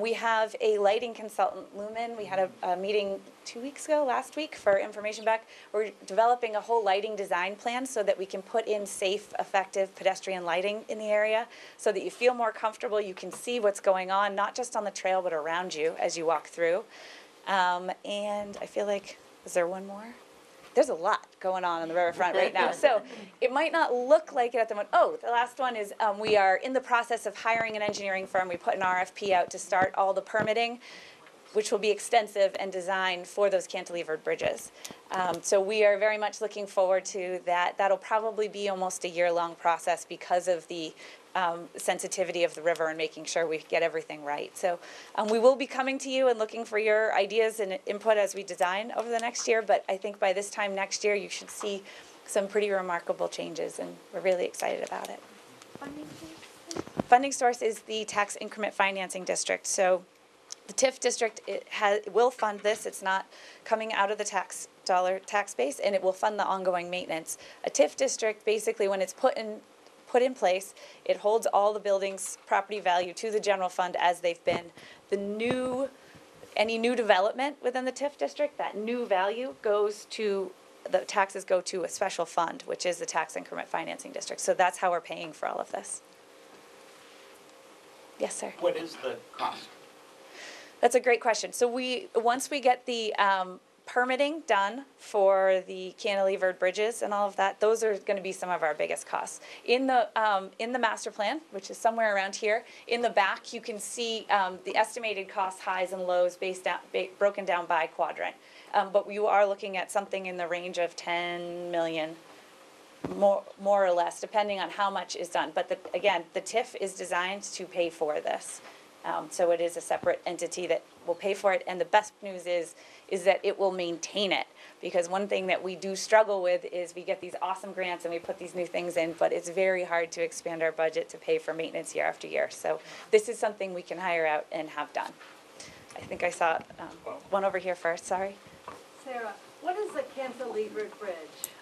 We have a lighting consultant, Lumen. We had a meeting last week for information back. We're developing a whole lighting design plan so that we can put in safe, effective pedestrian lighting in the area so that you feel more comfortable, you can see what's going on, not just on the trail, but around you as you walk through. And I feel like, is there one more? There's a lot going on the riverfront right now. So it might not look like it at the moment. Oh, the last one is we are in the process of hiring an engineering firm. We put an RFP out to start all the permitting, which will be extensive and designed for those cantilevered bridges. So we are very much looking forward to that. That'll probably be almost a year-long process because of the sensitivity of the river and making sure we get everything right. So we will be coming to you and looking for your ideas and input as we design over the next year, but I think by this time next year you should see some pretty remarkable changes, and we're really excited about it. Funding source is the tax increment financing district. So the TIF district will fund this. It's not coming out of the tax base, and it will fund the ongoing maintenance. A TIF district, basically, when it's put in place, it holds all the buildings' property value to the general fund as they've been. Any new development within the TIF district, that new value the taxes go to a special fund, which is the tax increment financing district. So that's how we're paying for all of this. Yes, sir. What is the cost? That's a great question. So once we get the permitting done for the cantilevered bridges and all of that, those are going to be some of our biggest costs. In the master plan, which is somewhere around here, in the back you can see the estimated cost highs and lows broken down by quadrant. But you are looking at something in the range of 10 million, more or less, depending on how much is done. But again, the TIF is designed to pay for this. So it is a separate entity that will pay for it, and the best news is that it will maintain it, because one thing that we do struggle with is we get these awesome grants and we put these new things in, but it's very hard to expand our budget to pay for maintenance year after year. So this is something we can hire out and have done. I think I saw one over here first, sorry. Sarah, what is the cantilevered bridge?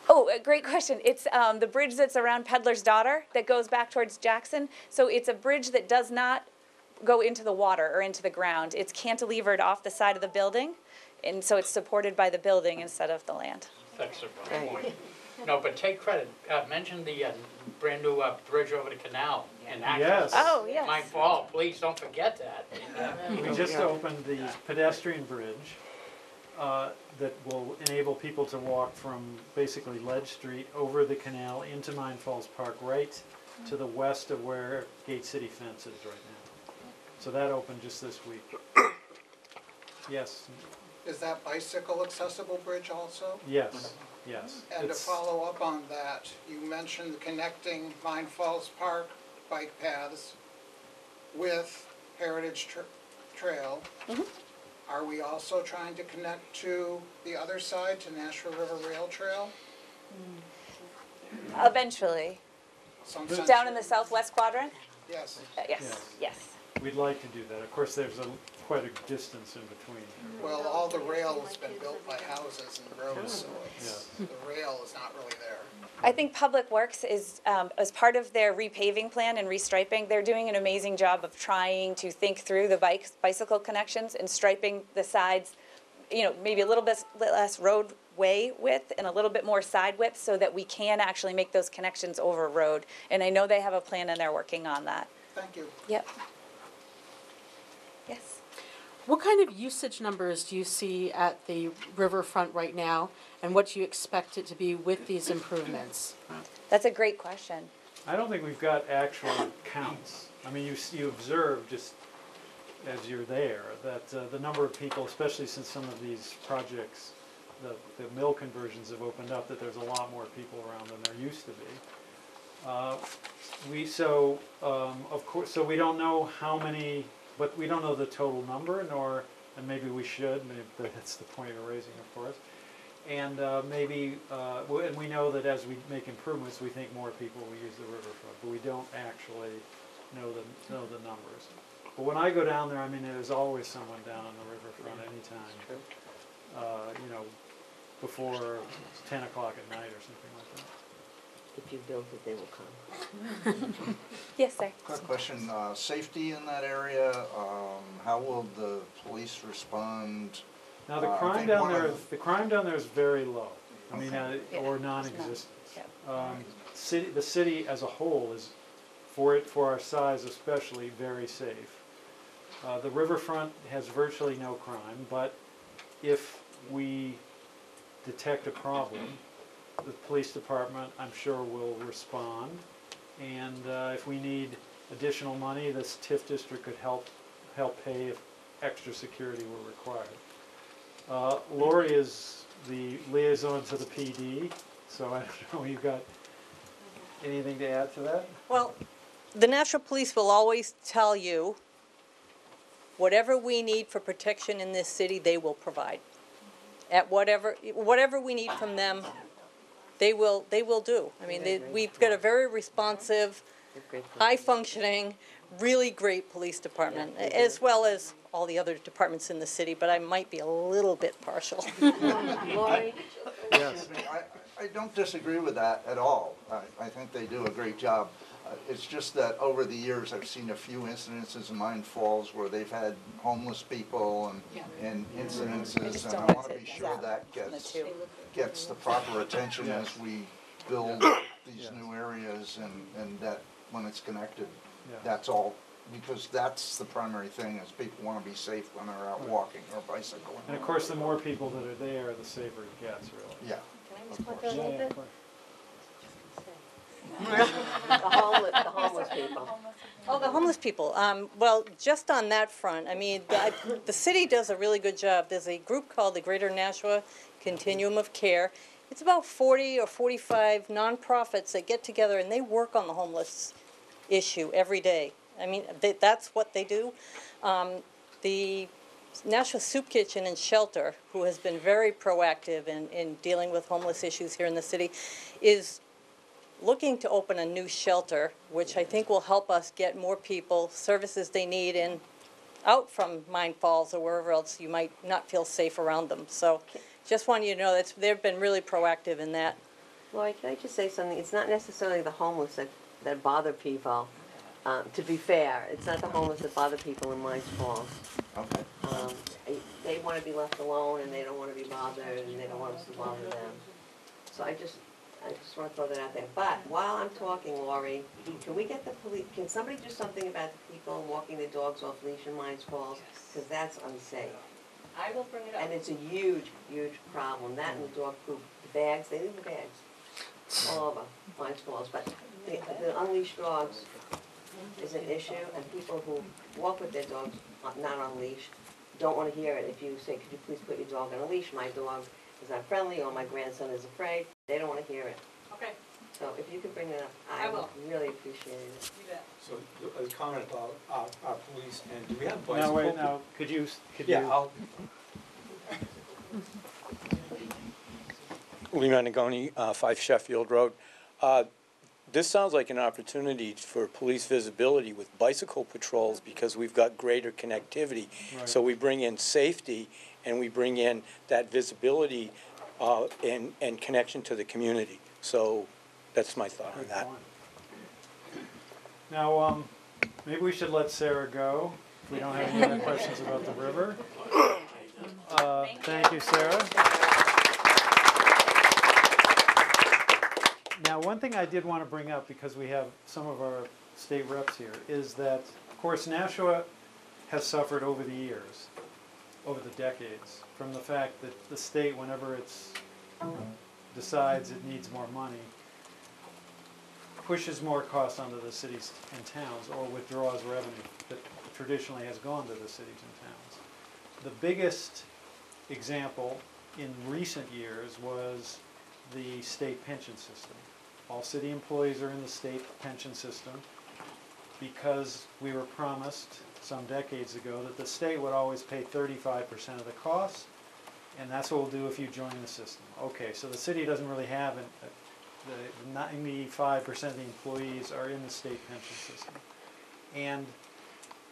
Oh, a great question. It's the bridge that's around Peddler's Daughter that goes back towards Jackson. So it's a bridge that does not go into the water or into the ground. It's cantilevered off the side of the building, and so it's supported by the building instead of the land. That's a right point. No, but take credit. Mention the brand new bridge over the canal in Acton. Yes. Oh, yes. My fault. Please don't forget that. We just opened the pedestrian bridge that will enable people to walk from basically Ledge Street over the canal into Mine Falls Park, right to the west of where Gate City Fence is right now. So that opened just this week. Yes. Is that bicycle accessible bridge also? Yes. Yes. And to follow up on that, you mentioned connecting Mine Falls Park bike paths with Heritage Trail. Mm-hmm. Are we also trying to connect to the other side, to Nashville River Rail Trail? Eventually. some sense. Down in the southwest quadrant? Yes. Yes. We'd like to do that. Of course, there's quite a distance in between. Well, all the rail has been built by houses and roads, so Yes. the rail is not really there. I think Public Works is, as part of their repaving plan and restriping, they're doing an amazing job of trying to think through the bicycle connections and striping the sides, you know, maybe a little bit less roadway width and a little bit more side width so that we can actually make those connections over a road. And I know they have a plan and they're working on that. Thank you. Yep. Yes. What kind of usage numbers do you see at the riverfront right now, and what do you expect it to be with these improvements? That's a great question. I don't think we've got actual counts. I mean, you observe just as you're there that the number of people, especially since some of these projects, the mill conversions have opened up, that there's a lot more people around than there used to be. Of course, so we don't know how many, but we don't know the total number, and maybe we should. Maybe that's the point you're raising, of course. And and we know that as we make improvements, we think more people will use the riverfront, but we don't actually know the numbers. But when I go down there, I mean, there's always someone down on the riverfront anytime. You know, before 10 o'clock at night or something like that. If you build it, they will come. Yes, sir. Quick question, safety in that area, how will the police respond? Now the crime down there is very low. I mean, or non-existent. The city as a whole is, for our size especially, very safe. The riverfront has virtually no crime, but if we detect a problem, the police department, I'm sure, will respond. And if we need additional money, this TIF district could help pay if extra security were required. Lori is the liaison to the PD, so I don't know, you got anything to add to that? Well, the National Police will always tell you whatever we need for protection in this city, they will provide. At whatever we need from them, they will do. I mean, we've got a very responsive, high-functioning, really great police department, as well as all the other departments in the city, but I might be a little bit partial. Lori? Yes. I don't disagree with that at all. I think they do a great job. It's just that over the years, I've seen a few incidences in Mine Falls where they've had homeless people and incidences, and I want to be sure that gets the proper attention as we build these new areas, and that when it's connected, that's all, because that's the primary thing, is people want to be safe when they're out walking or bicycling. And of course, the more people that are there, the safer it gets, really. Yeah. Can I just put that a little bit? The homeless people. Oh, the homeless people. Well, just on that front, I mean, the city does a really good job. There's a group called the Greater Nashua Continuum of Care. It's about 40 or 45 nonprofits that get together and they work on the homeless issue every day. I mean, that's what they do. The Nashua Soup Kitchen and Shelter, who has been very proactive in dealing with homeless issues here in the city, is looking to open a new shelter, which I think will help us get more people services they need in out from Mine Falls or wherever else you might not feel safe around them. So just want you to know that they've been really proactive in that. Lori, can I just say something? It's not necessarily the homeless that bother people. To be fair, it's not the homeless that bother people in Mine Falls. Okay. They want to be left alone, and they don't want to be bothered, and they don't want us to bother them. So I just want to throw that out there. But while I'm talking, Lori, can we get the police? Can somebody do something about the people walking their dogs off leash in Mine Falls? Because that's unsafe. I will bring it up. And it's a huge, huge problem. That and the dog poop, the bags, they leave the bags all over Mine Falls. But the unleashed dogs is an issue, and people who walk with their dogs not on leash don't want to hear it. If you say, could you please put your dog on a leash, my dog is not friendly, or my grandson is afraid, they don't want to hear it. Okay. So if you could bring it up, I would really appreciate it. You bet. So a comment about our police, and do we have bicycle? Now, wait, now, could you? Lee Managoni, 5 Sheffield Road. this sounds like an opportunity for police visibility with bicycle patrols because we've got greater connectivity. Right. So we bring in safety and we bring in that visibility and connection to the community. So that's my thought on Good that. point. Now, maybe we should let Sarah go if we don't have any other questions about the river. Thank you, Sarah. Now, one thing I did want to bring up, because we have some of our state reps here, is that, of course, Nashua has suffered over the years, over the decades, from the fact that the state, whenever it decides it needs more money, pushes more costs onto the cities and towns, or withdraws revenue that traditionally has gone to the cities and towns. The biggest example in recent years was the state pension system. All city employees are in the state pension system because we were promised some decades ago that the state would always pay 35% of the costs, and that's what we'll do if you join the system. Okay, so the city doesn't really have it. The 95% of the employees are in the state pension system. And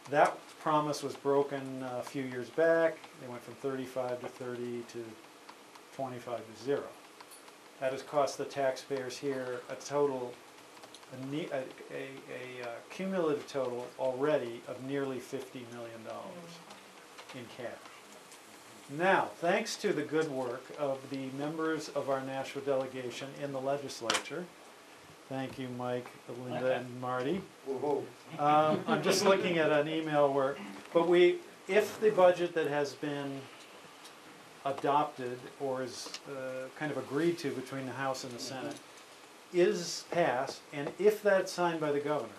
that promise was broken a few years back. They went from 35 to 30 to 25 to 0. That has cost the taxpayers here a total, a cumulative total already of nearly $50 million in cash. Now, thanks to the good work of the members of our Nashua delegation in the legislature, thank you, Mike, Linda, and Marty. I'm just looking at an email where, if the budget that has been adopted or is kind of agreed to between the House and the Senate is passed, and if that's signed by the governor,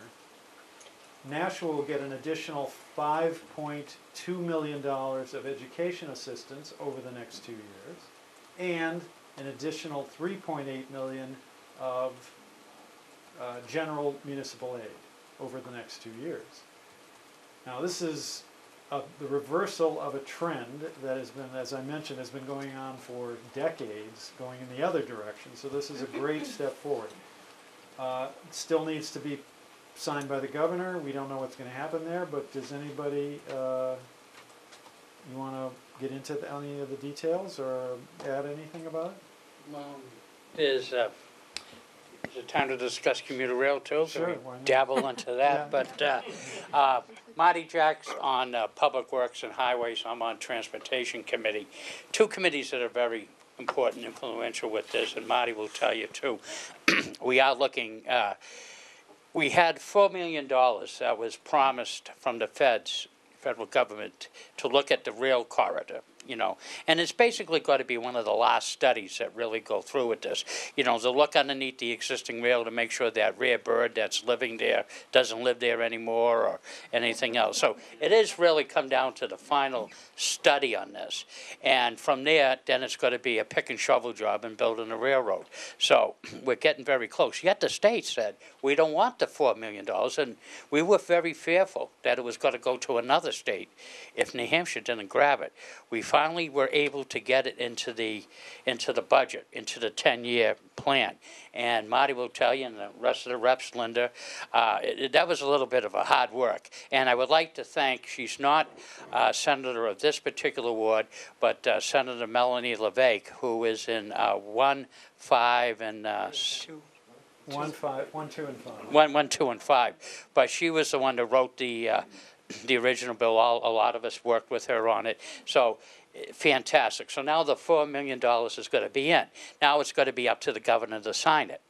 Nashua will get an additional $5.2 million of education assistance over the next 2 years, and an additional $3.8 million of general municipal aid over the next 2 years. Now, this is the reversal of a trend that has been, as I mentioned, has been going on for decades, going in the other direction. So this is a great step forward. It still needs to be signed by the governor. We don't know what's going to happen there, but does anybody, you want to get into any of the details or add anything about it? Is it time to discuss commuter rail too? Sure, Can we why not? dabble into that? Yeah. But Marty Jack's on Public Works and Highways. I'm on Transportation Committee. Two committees that are very important, influential with this, and Marty will tell you too. We are looking, we had $4 million that was promised from the federal government, to look at the rail corridor. And it's basically got to be one of the last studies that really go through with this. To look underneath the existing rail to make sure that rare bird that's living there doesn't live there anymore or anything else. So it is really come down to the final study on this. And from there, then it's got to be a pick and shovel job in building a railroad. So we're getting very close. Yet the state said, we don't want the $4 million. And we were very fearful that it was going to go to another state if New Hampshire didn't grab it. We finally were able to get it into the budget, into the 10-year plan. And Marty will tell you, and the rest of the reps, Linda, that was a little bit of a hard work. And I would like to thank, she's not senator of this particular ward, but Senator Melanie LeVake, who is in 1, 5, and 1, 2, and 5. 1, 2, and 5. But she was the one that wrote the original bill. A lot of us worked with her on it. So fantastic. So now the $4 million is going to be in. Now it's going to be up to the governor to sign it.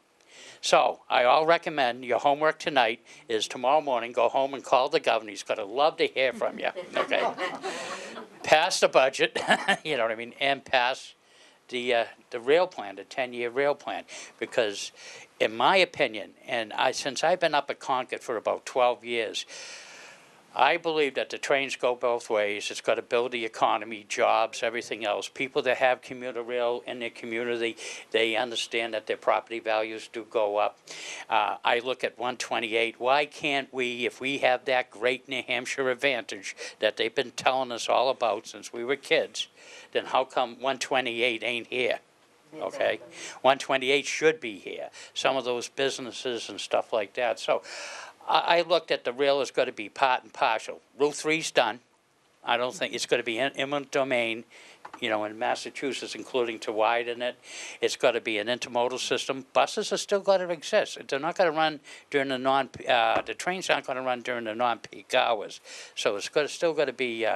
So I'll recommend your homework tonight is tomorrow morning, go home and call the governor. He's going to love to hear from you. Okay. Pass the budget, you know what I mean, and pass the rail plan, the 10-year rail plan, because in my opinion, and since I've been up at Concord for about 12 years, I believe that the trains go both ways. It's got to build the economy, jobs, everything else. People that have commuter rail in their community, they understand that their property values do go up. I look at 128. Why can't we, if we have that great New Hampshire advantage that they've been telling us all about since we were kids, then how come 128 ain't here? okay? 128 should be here, some of those businesses and stuff like that. So I looked at the rail is going to be part and partial. Route 3's done. I don't think it's going to be in eminent domain, you know, in Massachusetts, including to widen it. It's got to be an intermodal system. Buses are still going to exist. They're not going to run during the trains aren't going to run during the non-peak hours. So it's still going to be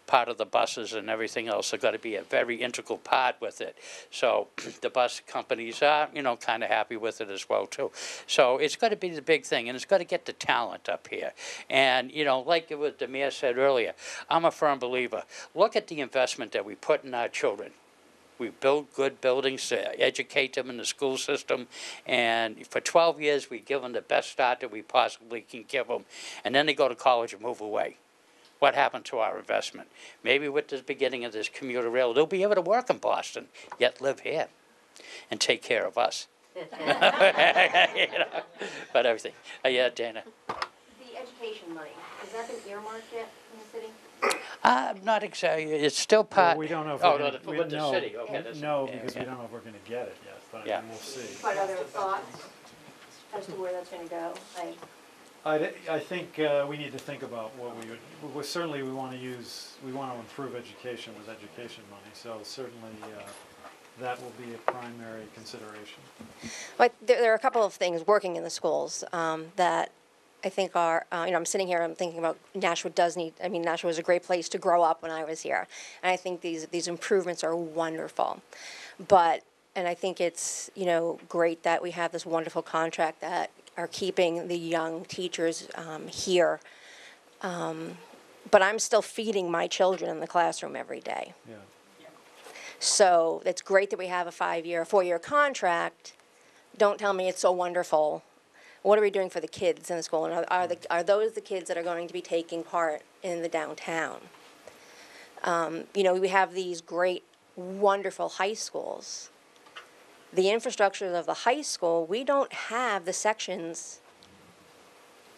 part of the buses and everything else. They've got to be a very integral part with it. So the bus companies are, you know, kind of happy with it as well, too. So it's got to be the big thing, and it's got to get the talent up here. And, you know, like what the mayor said earlier, I'm a firm believer. Look at the investment that we put in our children. We build good buildings to educate them in the school system, and for 12 years we give them the best start that we possibly can give them, and then they go to college and move away. What happened to our investment? Maybe with the beginning of this commuter rail, they'll be able to work in Boston, yet live here and take care of us. You know, but everything. Yeah, Dana. The education money, has that been earmarked yet in the city? Not exactly. It's still part. Well, we don't know if oh, we're no, gonna, with the no, city. Okay, that's, no, yeah, because yeah. we don't know if we're going to get it yet, but Yeah. we'll see. But other thoughts as to where that's gonna go? I think we need to think about what we would, certainly we want to improve education with education money, so certainly that will be a primary consideration. But there are a couple of things working in the schools that I think are, I'm sitting here, I'm thinking about Nashua Nashua was a great place to grow up when I was here. And I think these improvements are wonderful. And I think it's, great that we have this wonderful contract that are keeping the young teachers here. But I'm still feeding my children in the classroom every day. Yeah. So it's great that we have a 4-year contract. Don't tell me it's so wonderful. What are we doing for the kids in the school? And are those the kids that are going to be taking part in the downtown? We have these great, wonderful high schools. The infrastructure of the high school, we don't have the sections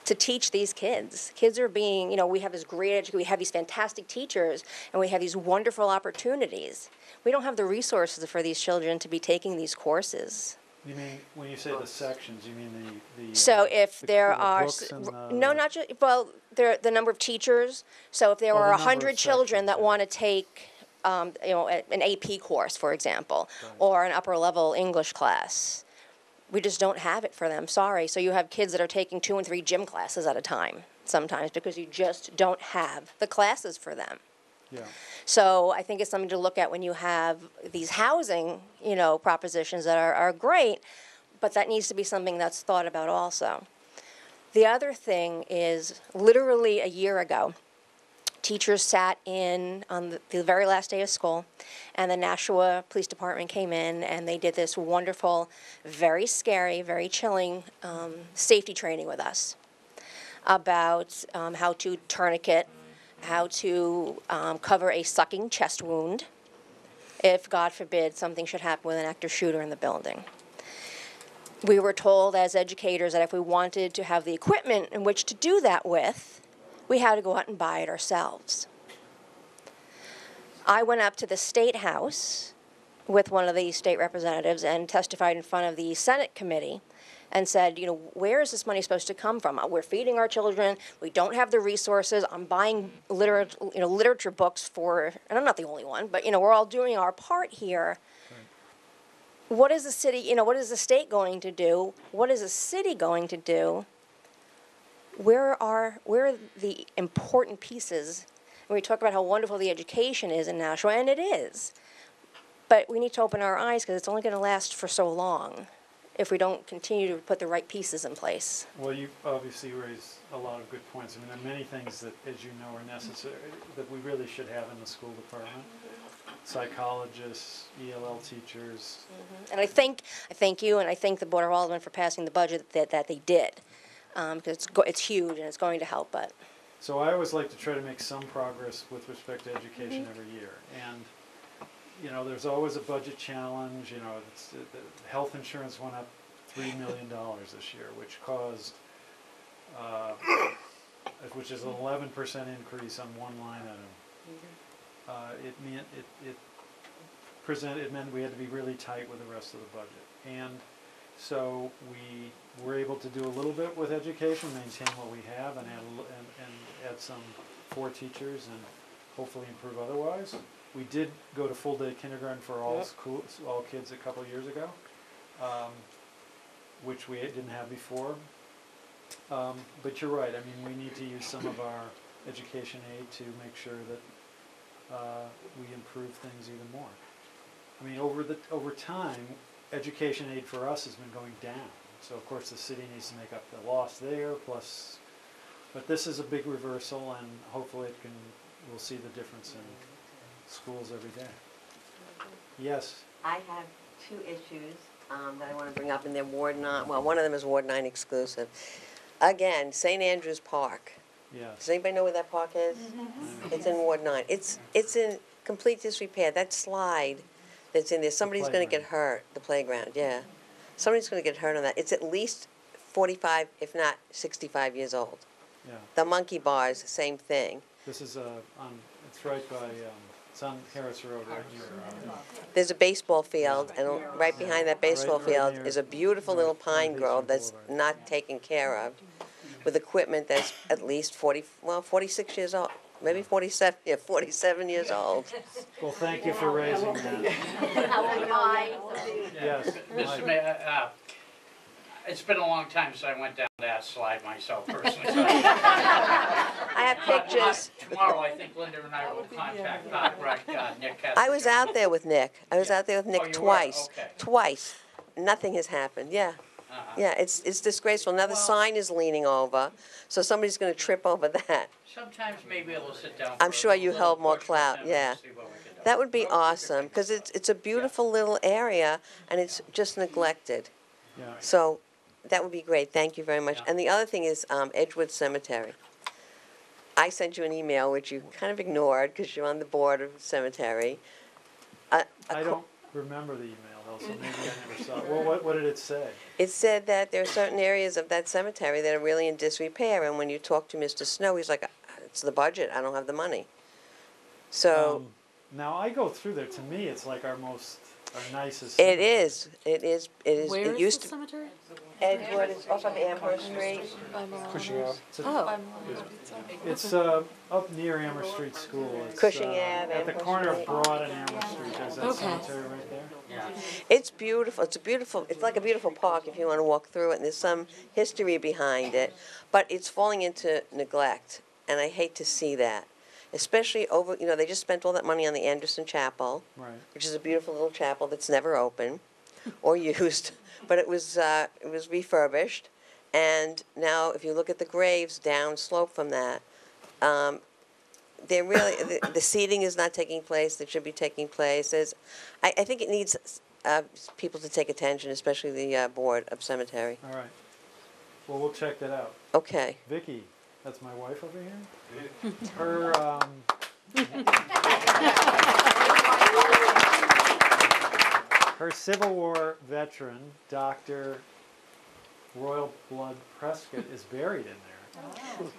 to teach these kids. Kids are being, we have this great education, we have these fantastic teachers, and we have these wonderful opportunities. We don't have the resources for these children to be taking these courses. You mean, when you say the sections, you mean the So if there are, books and no, not just, the number of teachers. So if there are the number 100 of children sections, that yeah. want to take, an AP course, for example, or an upper level English class, we just don't have it for them, sorry. So you have kids that are taking 2 and 3 gym classes at a time sometimes because you just don't have the classes for them. Yeah. So I think it's something to look at when you have these housing, propositions that are great, but that needs to be something that's thought about also. The other thing is, literally a year ago, teachers sat in on the very last day of school, and the Nashua Police Department came in, and they did this wonderful, very scary, very chilling safety training with us about how to tourniquet, how to cover a sucking chest wound if, God forbid, something should happen with an active shooter in the building. We were told as educators that if we wanted to have the equipment in which to do that with, we had to go out and buy it ourselves. I went up to the State House with one of the state representatives and testified in front of the Senate committee and said, where is this money supposed to come from? We're feeding our children. We don't have the resources. I'm buying literature books and I'm not the only one, but, we're all doing our part here. Right. What is the city, what is the state going to do? What is the city going to do? Where are the important pieces? When we talk about how wonderful the education is in Nashua, and it is, but we need to open our eyes because it's only going to last for so long if we don't continue to put the right pieces in place. Well, you obviously raised a lot of good points. There are many things that, as you know, are necessary, that we really should have in the school department. Psychologists, ELL teachers. Mm-hmm. And I thank you, and I thank the Board of Aldermen for passing the budget that they did, because it's huge and it's going to help. But so I always like to try to make some progress with respect to education every year, and there's always a budget challenge. The health insurance went up $3 million this year, which caused, which is an 11% increase on one line item. It meant it meant we had to be really tight with the rest of the budget. And so we were able to do a little bit with education, maintain what we have, and add some 4 teachers and hopefully improve otherwise. We did go to full-day kindergarten for all schools, all kids a couple years ago, which we didn't have before. But you're right. I mean, we need to use some of our education aid to make sure that we improve things even more. I mean, over time, education aid for us has been going down. So of course the city needs to make up the loss there. Plus, but this is a big reversal, and hopefully we'll see the difference in schools every day. Yes. I have 2 issues that I want to bring up, and they're Ward 9. Well, one of them is Ward 9 exclusive. Again, St. Andrews Park. Yes. Does anybody know where that park is? It's in Ward 9. It's in complete disrepair. That slide that's in there, somebody's going to get hurt. The playground, yeah. Somebody's going to get hurt on that. It's at least 45, if not 65 years old. Yeah. The monkey bars, same thing. This is it's right by, it's on Harris Road right here. There's a baseball field, and right behind that baseball field is a beautiful little pine grove that's not taken care of, with equipment that's at least 46 years old, maybe 47, 47 years old. Well, thank you for raising that. Yes. Mr. Mayor, it's been a long time since I went down that slide myself personally. So I have pictures. Tomorrow, I think Linda and I will contact Nick. I was out there with Nick. I was out there with Nick twice. Okay. Twice. Nothing has happened. Yeah. Yeah, it's disgraceful. Now the sign is leaning over, so somebody's going to trip over that. Sometimes maybe we'll sit down. I'm sure you held more clout. Yeah. That would be awesome, because it's a beautiful little area, and it's just neglected. Yeah. So that would be great. Thank you very much. And the other thing is Edgewood Cemetery. I sent you an email, which you kind of ignored because you're on the board of the cemetery. I don't remember the email, though, so maybe I never saw it. Well, what did it say? It said that there are certain areas of that cemetery that are really in disrepair, and when you talk to Mr. Snow, he's like, it's the budget, I don't have the money. So... now, I go through there. To me, it's like our nicest It cemetery. is. It is. Where It is used the to. cemetery? Edgewood, it's off of Amherst Street. Cushing Ave. Oh. It's up near Amherst Street School. It's, Cushing Ave, at the Amherst corner of Street. Broad and Amherst Street. There's that Okay. cemetery right there. Yeah. It's beautiful. It's like a beautiful park if you want to walk through it, and there's some history behind it, but it's falling into neglect, and I hate to see that. Especially they just spent all that money on the Anderson Chapel, Right. which is a beautiful little chapel that's never open or used, but it was refurbished, and now if you look at the graves down slope from that, they're really the seating is not taking place that should be taking place. I think it needs people to take attention, especially the board of cemetery. All right. Well, we'll check that out. Okay. Vicki, that's my wife over here. Her her Civil War veteran, Dr. Royal Blood Prescott, is buried in there.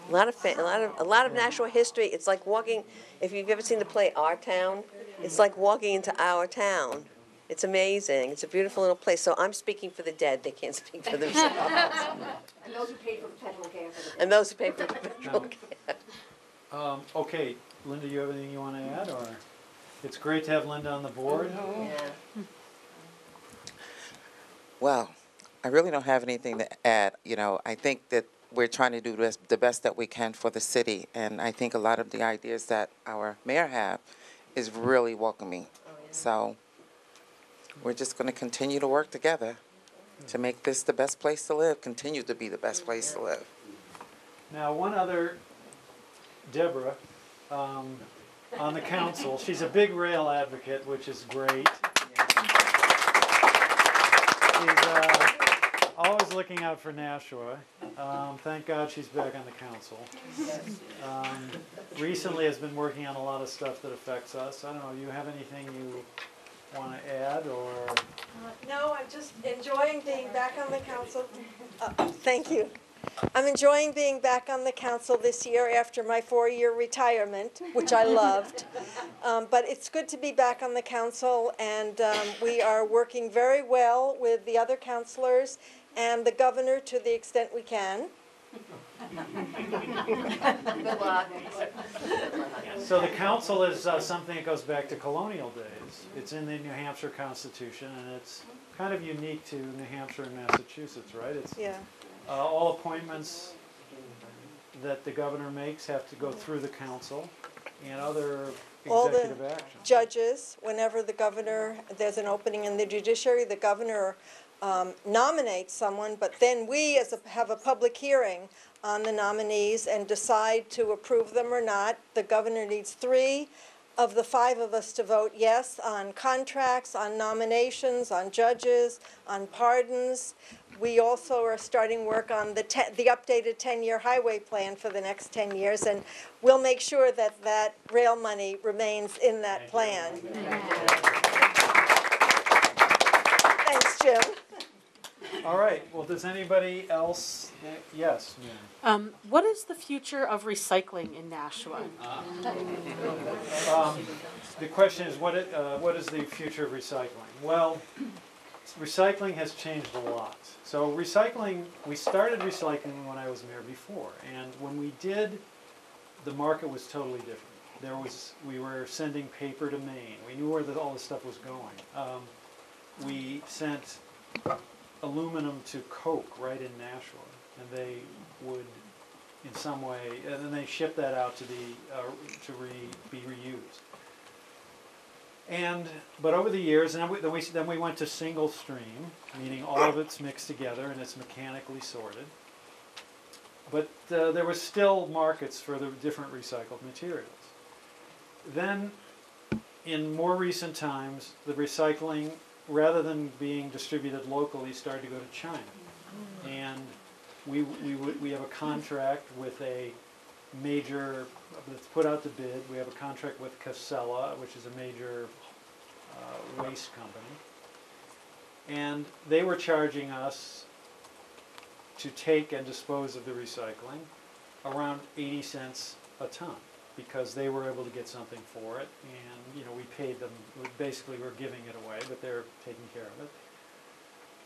A lot of natural history. It's like walking. If you've ever seen the play Our Town, it's like walking into our town. It's amazing. It's a beautiful little place. So I'm speaking for the dead. They can't speak for themselves. And those who paid for perpetual care for the dead. And those who pay for perpetual care. Okay, Linda, you have anything you want to add, or it's great to have Linda on the board. Yeah. Well, I really don't have anything to add. I think that we're trying to do the best that we can for the city, and I think a lot of the ideas that our mayor have is really welcoming. So we're just going to continue to work together to make this the best place to live, continue to be the best place to live. Now, one other, Deborah, on the council, she's a big rail advocate, which is great. She's always looking out for Nashua. Thank God she's back on the council. Recently has been working on a lot of stuff that affects us. I don't know, you have anything you want to add, or? No, I'm just enjoying being back on the council. Thank you. I'm enjoying being back on the council this year after my 4-year retirement, which I loved. But it's good to be back on the council, and we are working very well with the other councilors and the governor to the extent we can. Good luck. So the council is something that goes back to colonial days. It's in the New Hampshire Constitution, and it's kind of unique to New Hampshire and Massachusetts, right? It's Yeah. all appointments that the governor makes have to go through the council and other All the executive actions. judges, whenever the governor, there's an opening in the judiciary, the governor nominates someone, but then we have a public hearing on the nominees and decide to approve them or not. The governor needs 3 of the 5 of us to vote yes on contracts, on nominations, on judges, on pardons. We also are starting work on the updated 10-year highway plan for the next 10 years, and we'll make sure that that rail money remains in that plan. Thanks, Jim. All right, well, does anybody else, yes, ma'am. What is the future of recycling in Nashua? The question is, what is the future of recycling? Well, recycling has changed a lot. So recycling, we started recycling when I was mayor before, and when we did, the market was totally different. We were sending paper to Maine. We knew where all the stuff was going. We sent aluminum to Coke right in Nashua, and they would, in some way, and then they shipped that out to be reused. But over the years, and then we went to single stream, meaning all of it's mixed together and it's mechanically sorted. But there were still markets for the different recycled materials. Then, in more recent times, the recycling, rather than being distributed locally, started to go to China. And we have a contract with a major, let's put out the bid, we have a contract with Casella, which is a major waste company. And they were charging us to take and dispose of the recycling around 80 cents a ton, because they were able to get something for it, and we paid them. Basically, we're giving it away, but they're taking care of it.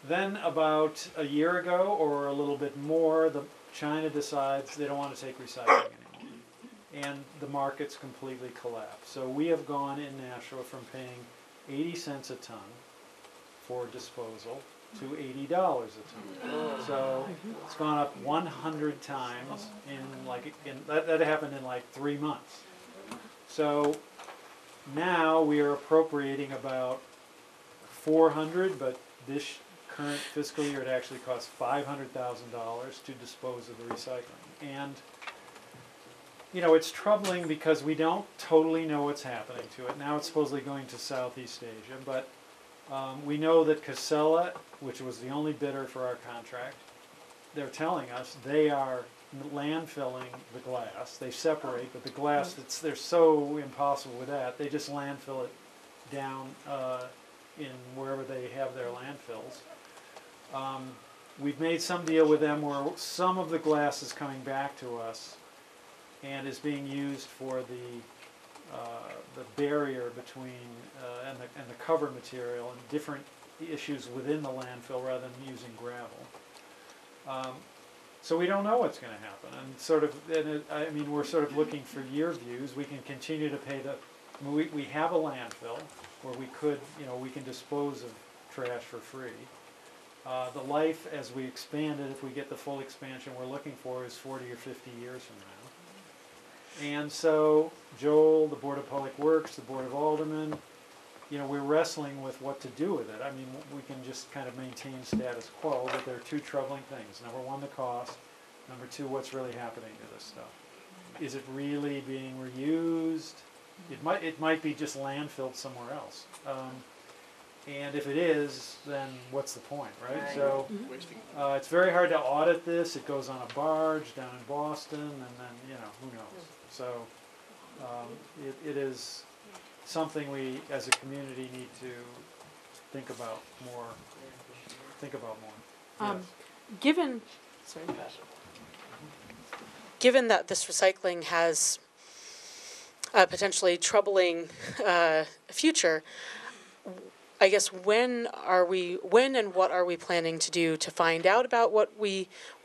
Then about a year ago, or a little bit more, China decides they don't want to take recycling anymore, and the market's completely collapsed. So we have gone in Nashua from paying 80 cents a ton for disposal to $80 a ton. So it's gone up 100 times that happened in like 3 months. So now we are appropriating about 400, but this current fiscal year it actually costs $500,000 to dispose of the recycling. And it's troubling because we don't totally know what's happening to it. Now it's supposedly going to Southeast Asia, but we know that Casella, which was the only bidder for our contract, they're telling us they are landfilling the glass. They separate, but the glass, they're so impossible with that, they just landfill it down in wherever they have their landfills. We've made some deal with them where some of the glass is coming back to us and is being used for the barrier between and the cover material and different issues within the landfill rather than using gravel. So we don't know what's going to happen, and we're sort of looking for year views. We can continue to pay we have a landfill where we can dispose of trash for free. The life as we expand it, if we get the full expansion we're looking for, is 40 or 50 years from now. And so Joel, the Board of Public Works, the Board of Aldermen, we're wrestling with what to do with it. We can just kind of maintain status quo, but there are 2 troubling things. Number 1, the cost. Number 2, what's really happening to this stuff? Is it really being reused? It might be just landfilled somewhere else. And if it is, then what's the point, right? So it's very hard to audit this. It goes on a barge down in Boston, and then, who knows? So it is something we, as a community, need to think about more. Yes. Given, sorry, given that this recycling has a potentially troubling future, I guess when and what are we planning to do to find out about what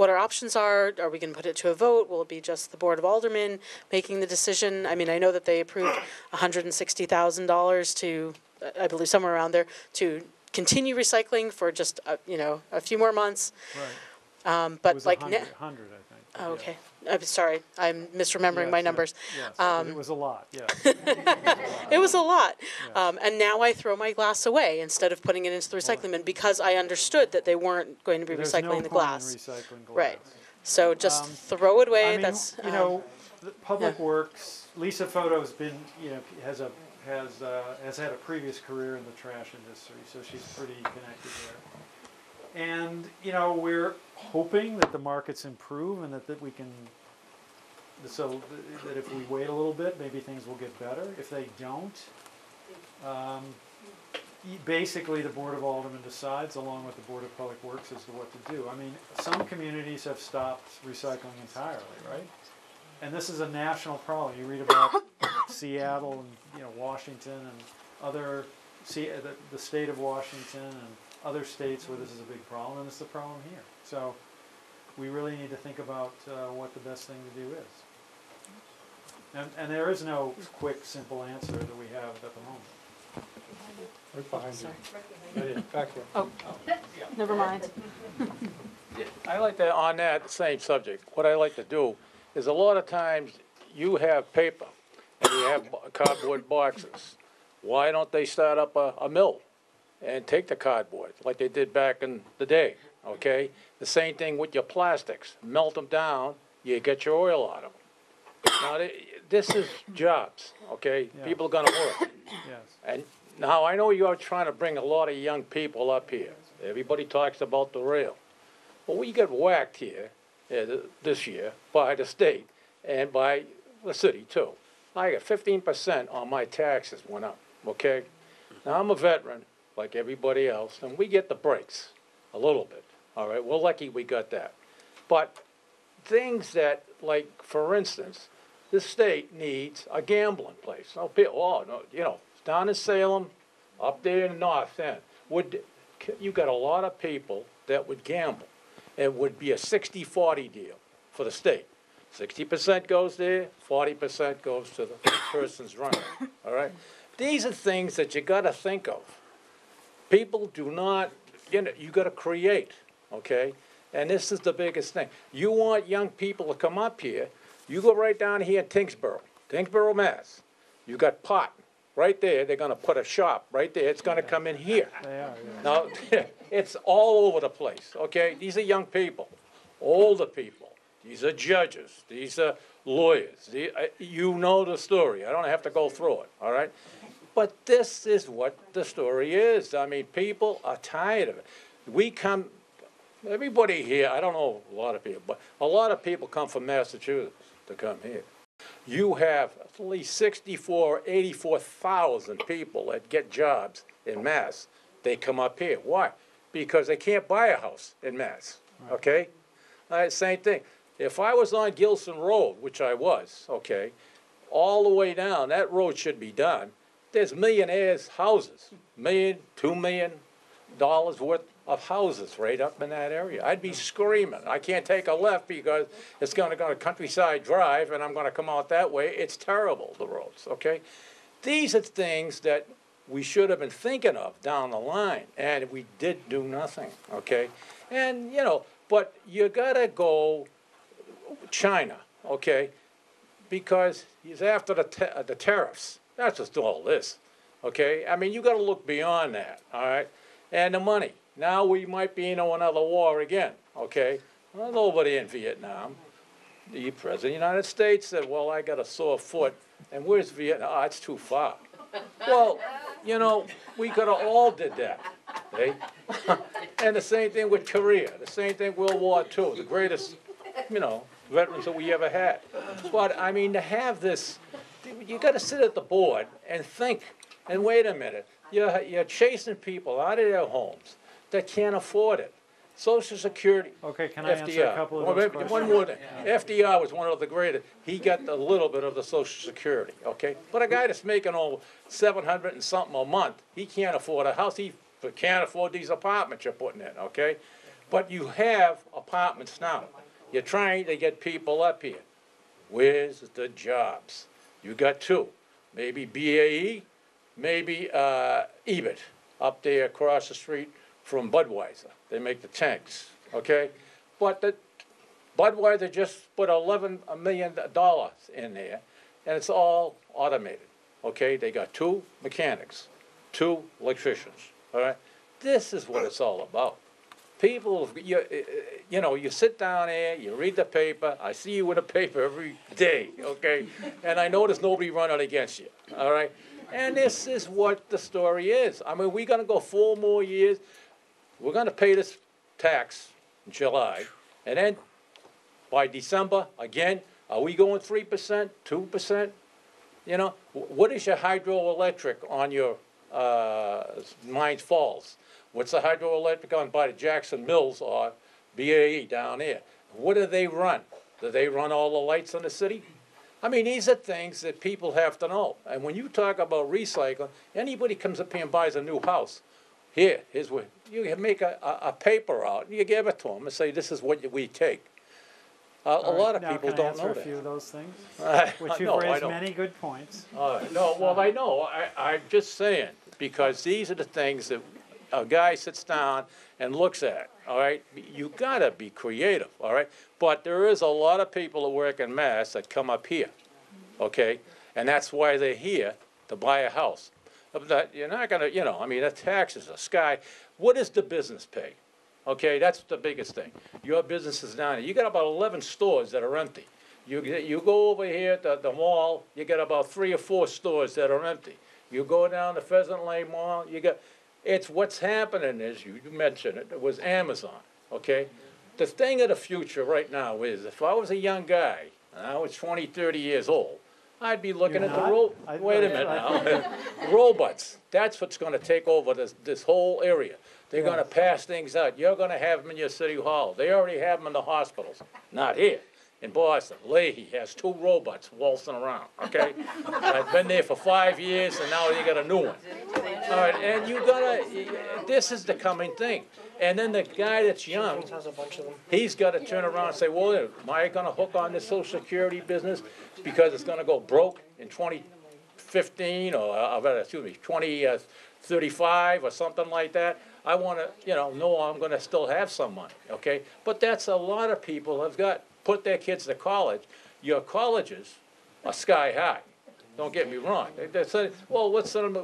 our options are? Are we going to put it to a vote? Will it be just the Board of Aldermen making the decision? I mean, I know that they approved $160,000 to, I believe somewhere around there, to continue recycling for just a few more months. Right. But It was like 100, I think. oh, okay. I'm sorry. I'm misremembering my numbers. Yes, but it was a lot, yes. It was a lot. And now I throw my glass away instead of putting it into the recycling bin because I understood that they weren't going to be There's recycling no the point in glass. recycling glass. Right. So just throw it away. I mean, That's you know, the Public Works. Lisa Photo's been, has had a previous career in the trash industry, so she's pretty connected there. And we're hoping that the markets improve and that we can. So that if we wait a little bit, maybe things will get better. If they don't, basically the Board of Aldermen decides, along with the Board of Public Works, as to what to do. I mean, some communities have stopped recycling entirely, right? And this is a national problem. You read about Seattle and Washington and other, the state of Washington and other states where this is a big problem, and it's the problem here. So we really need to think about what the best thing to do is. And there is no quick, simple answer that we have at the moment. Right behind you. Sorry. Right here, back here. Oh, never mind. I like to, on that same subject, what I like to do is a lot of times you have paper and you have cardboard boxes. Why don't they start up a mill and take the cardboard like they did back in the day, okay? The same thing with your plastics. Melt them down, you get your oil out of them. Now, this is jobs, okay? Yeah. People are gonna work. Yes. And now, I know you're trying to bring a lot of young people up here. Everybody talks about the rail. But we get whacked here this year by the state and by the city, too. I got 15% on my taxes went up, okay? Now, I'm a veteran, like everybody else, and we get the breaks a little bit, all right? We're lucky we got that. But things that, like, for instance, the state needs a gambling place. Now, people, down in Salem, up there in the north end, you got a lot of people that would gamble. It would be a 60-40 deal for the state. 60% goes there, 40% goes to the person's running, all right? These are things that you got to think of. People do not, you got to create, okay? And this is the biggest thing. You want young people to come up here, you go right down here in Tingsboro, Mass. You got pot right there. They're going to put a shop right there. It's going to come in here. They are, yeah. Now, it's all over the place, okay? These are young people, older people. These are judges. These are lawyers. You know the story. I don't have to go through it, all right? But this is what the story is. I mean, people are tired of it. Everybody here, I don't know a lot of people, but a lot of people come from Massachusetts to come here. You have at least 84,000 people that get jobs in Mass. They come up here. Why? Because they can't buy a house in Mass, okay? Same thing. If I was on Gilson Road, which I was, okay, all the way down, that road should be done. There's millionaires' houses, $1 million, $2 million worth of houses right up in that area. I'd be screaming. I can't take a left because it's going to go to Countryside Drive and I'm going to come out that way. It's terrible, the roads, okay? These are things that we should have been thinking of down the line, and we did do nothing, okay? And, but you got to go China, okay? Because he's after the tariffs. That's just all this, okay? I mean, you got to look beyond that, all right? And the money. Now we might be in another war again, okay? Well, nobody in Vietnam. The President of the United States said, well, I got a sore foot. And where's Vietnam? Oh, it's too far. Well, we could have all did that, eh? And the same thing with Korea. The same thing World War II. The greatest, veterans that we ever had. But, I mean, to have this, you got to sit at the board and think, and wait a minute. You're chasing people out of their homes that can't afford it. Social Security. Okay, can I answer a couple of Well, those maybe questions? one more thing. FDR was one of the greatest. He got a little bit of the Social Security, okay? But a guy that's making over 700 and something a month, he can't afford a house. He can't afford these apartments you're putting in, okay? But you have apartments now. You're trying to get people up here. Where's the jobs? You got two. Maybe BAE, maybe Ebert, up there across the street from Budweiser. They make the tanks, okay? But the Budweiser just put $11 million in there, and it's all automated, okay? They got two mechanics, two electricians, all right? This is what it's all about. People, you know, you sit down there, you read the paper. I see you in the paper every day, okay? And I know there's nobody running against you, all right? And this is what the story is. I mean, we're going to go 4 more years. We're going to pay this tax in July. And then by December, again, are we going 3%, 2%? You know, what is your hydroelectric on your Mines Falls? What's the hydroelectric on by the Jackson Mills or BAE down there? What do they run? Do they run all the lights in the city? I mean, these are things that people have to know. And when you talk about recycling, anybody comes up here and buys a new house, here's what, you make a paper out, and you give it to them and say, this is what we take. A lot of people don't know that. Can I answer a few of those things? Which No, you've I raised don't. many good points. No, well, I know. I'm just saying, because these are the things that a guy sits down and looks at, all right? You gotta be creative, all right? But there is a lot of people that work in Mass that come up here, okay? And that's why they're here, to buy a house. You're not gonna, you know, I mean, the taxes are sky. What does the business pay? Okay, that's the biggest thing. Your business is down here. You got about 11 stores that are empty. You go over here to the mall, you got about 3 or 4 stores that are empty. You go down to Pheasant Lane Mall, you got, it's what's happening is, you mentioned it, it was Amazon, okay? The thing of the future right now is, if I was a young guy, and I was 20, 30 years old, I'd be looking at the wait a minute now, robots. That's what's gonna take over this whole area. They're gonna pass things out. You're gonna have them in your city hall. They already have them in the hospitals, not here. In Boston, Leahy has 2 robots waltzing around, okay? I've been there for 5 years, and now you got a new one. All right, and you gotta, this is the coming thing. And then the guy that's young, he's gotta turn around and say, well, am I gonna hook on this Social Security business because it's gonna go broke in 2015 or, excuse me, 2035 or something like that? I wanna, you know, I'm gonna still have some money, okay? But that's a lot of people have got, put their kids to college. Your colleges are sky high. Don't get me wrong. They say, well,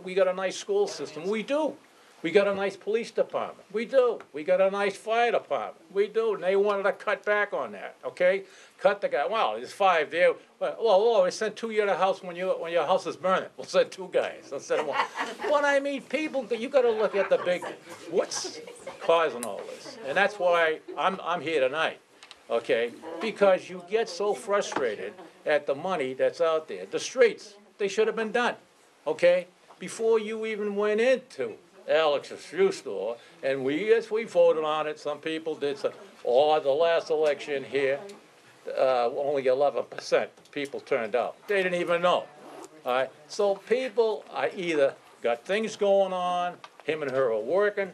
we got a nice school system. We do. We got a nice police department. We do. We got a nice fire department. We do. And they wanted to cut back on that, okay? Cut the guy. Well, there's 5 there. Well, we sent 2 you to the house when your house is burning. We'll send 2 guys instead of 1. What I mean, people, you got to look at the big, what's causing all this? And that's why I'm here tonight. Okay, because you get so frustrated at the money that's out there. The streets, they should have been done, okay? Before you even went into Alex's shoe store, and we voted on it, some people did, the last election here, only 11% people turned out. They didn't even know, all right? So people are either got things going on, him and her are working,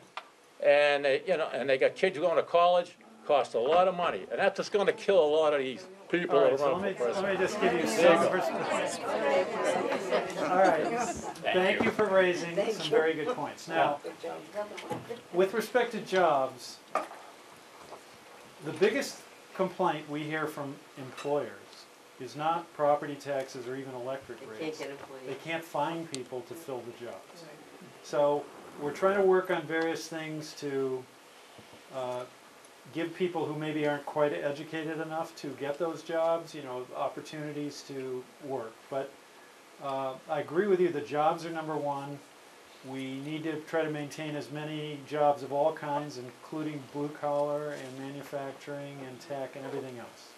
and they got kids going to college, cost a lot of money, and that's just going to kill a lot of these people that are running for president. Let me just give you some perspective. All right, thank you for raising some very good points. Now, with respect to jobs, the biggest complaint we hear from employers is not property taxes or even electric rates. They can't find people to fill the jobs. So we're trying to work on various things to give people who maybe aren't quite educated enough to get those jobs, opportunities to work. But I agree with you, the jobs are number one. We need to try to maintain as many jobs of all kinds, including blue collar and manufacturing and tech and everything else.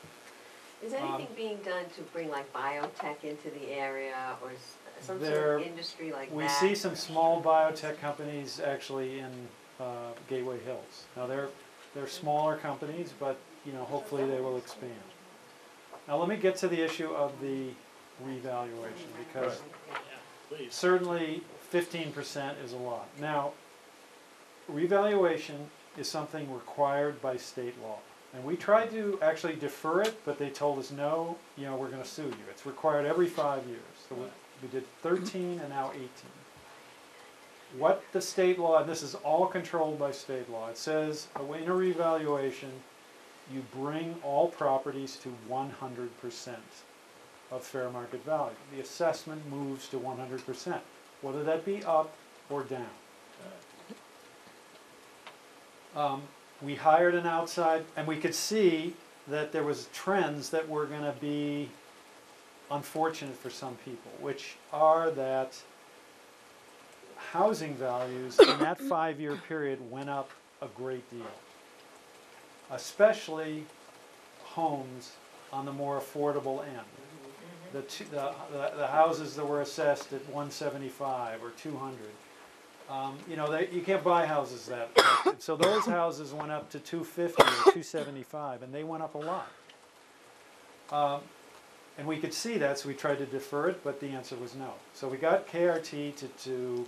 Is anything being done to bring like biotech into the area or some sort of industry like that? We see some small biotech companies actually in Gateway Hills. Now They're smaller companies, but, you know, hopefully they will expand. Now let me get to the issue of the revaluation, because certainly 15% is a lot. Now, revaluation is something required by state law. And we tried to actually defer it, but they told us, no, you know, we're going to sue you. It's required every 5 years. So we did 13 and now 18. What the state law, and this is all controlled by state law, it says in a revaluation, you bring all properties to 100% of fair market value. The assessment moves to 100%, whether that be up or down. We hired an outside, and we could see that there was trends that were going to be unfortunate for some people, which are that housing values in that 5-year period went up a great deal, especially homes on the more affordable end. The houses that were assessed at 175 or 200. You know, you can't buy houses that. So those houses went up to 250 or 275, and they went up a lot. And we could see that, so we tried to defer it, but the answer was no. So we got KRT to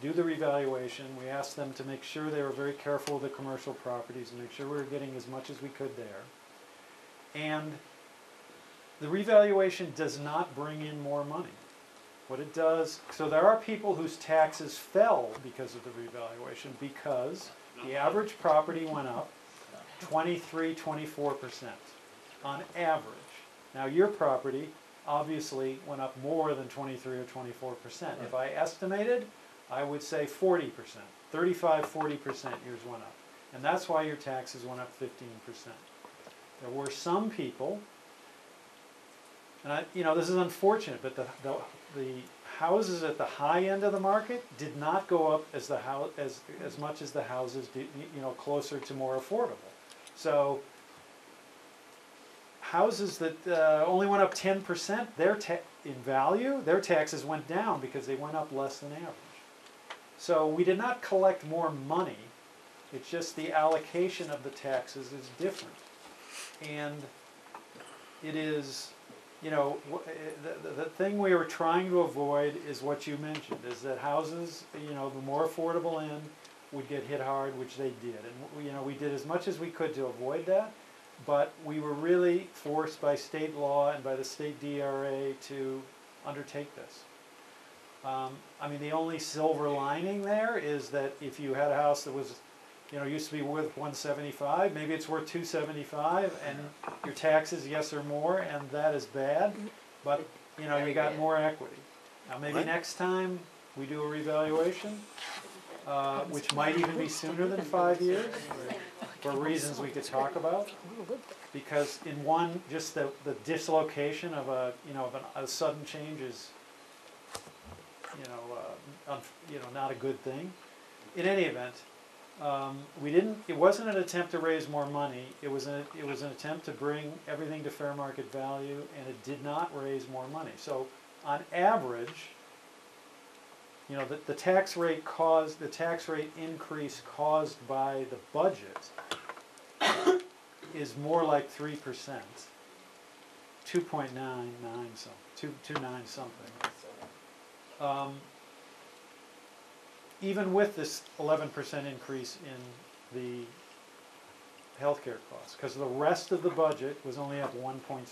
do the revaluation. We asked them to make sure they were very careful with the commercial properties and make sure we were getting as much as we could there. And the revaluation does not bring in more money. What it does, so there are people whose taxes fell because of the revaluation because the average property went up 23, 24% on average. Now your property obviously went up more than 23 or 24%. Right. If I estimated, I would say 40%, 35, 40% yours went up. And that's why your taxes went up 15%. There were some people, and you know, this is unfortunate, but the houses at the high end of the market did not go up as much as the houses did, you know, closer to more affordable. So houses that only went up 10%, in value, their taxes went down because they went up less than average. So we did not collect more money. It's just the allocation of the taxes is different, and it is. You know, the thing we were trying to avoid is what you mentioned, is that houses, you know, the more affordable end would get hit hard, which they did. And, you know, we did as much as we could to avoid that, but we were really forced by state law and by the state DRA to undertake this. I mean, the only silver lining there is that if you had a house that was, you know, used to be worth 175, maybe it's worth 275, and your taxes, yes or more, and that is bad, but, you know, you got more equity. Now, maybe next time we do a revaluation, which might even be sooner than 5 years, for reasons we could talk about, because in one, just the dislocation of a sudden change is, not a good thing. In any event, it wasn't an attempt to raise more money. It was an attempt to bring everything to fair market value, and it did not raise more money. So, on average, you know, the tax rate increase caused by the budget is more like 3%, 2.99 something, 2.9 something. Even with this 11% increase in the healthcare costs, because the rest of the budget was only up 1.6%.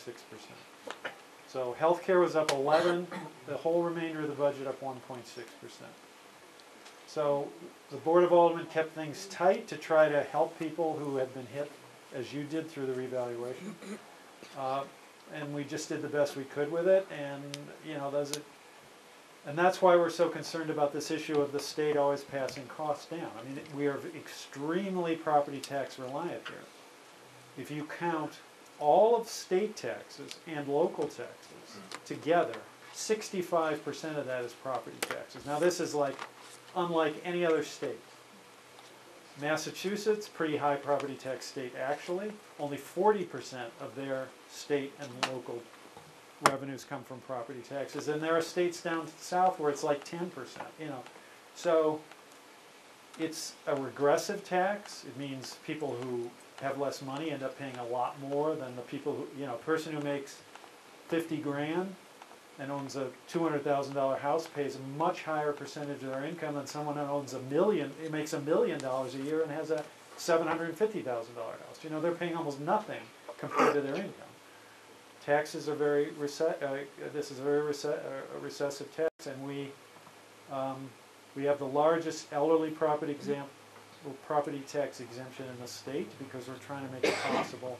So healthcare was up 11, the whole remainder of the budget up 1.6%. So the Board of Aldermen kept things tight to try to help people who had been hit, as you did through the revaluation. And we just did the best we could with it, and you know, and that's why we're so concerned about this issue of the state always passing costs down. I mean, we are extremely property tax reliant here. If you count all of state taxes and local taxes together, 65% of that is property taxes. Now this is unlike any other state. Massachusetts, pretty high property tax state actually. Only 40% of their state and local revenues come from property taxes, and there are states down south where it's like 10%. You know, so It's a regressive tax. It means people who have less money end up paying a lot more than the people who, you know, a person who makes 50 grand and owns a $200,000 house pays a much higher percentage of their income than someone who owns it makes $1 million a year and has a $750,000 house. You know, they're paying almost nothing compared to their income. Taxes are very this is a very recessive tax, and we have the largest elderly property tax exemption in the state because we're trying to make it possible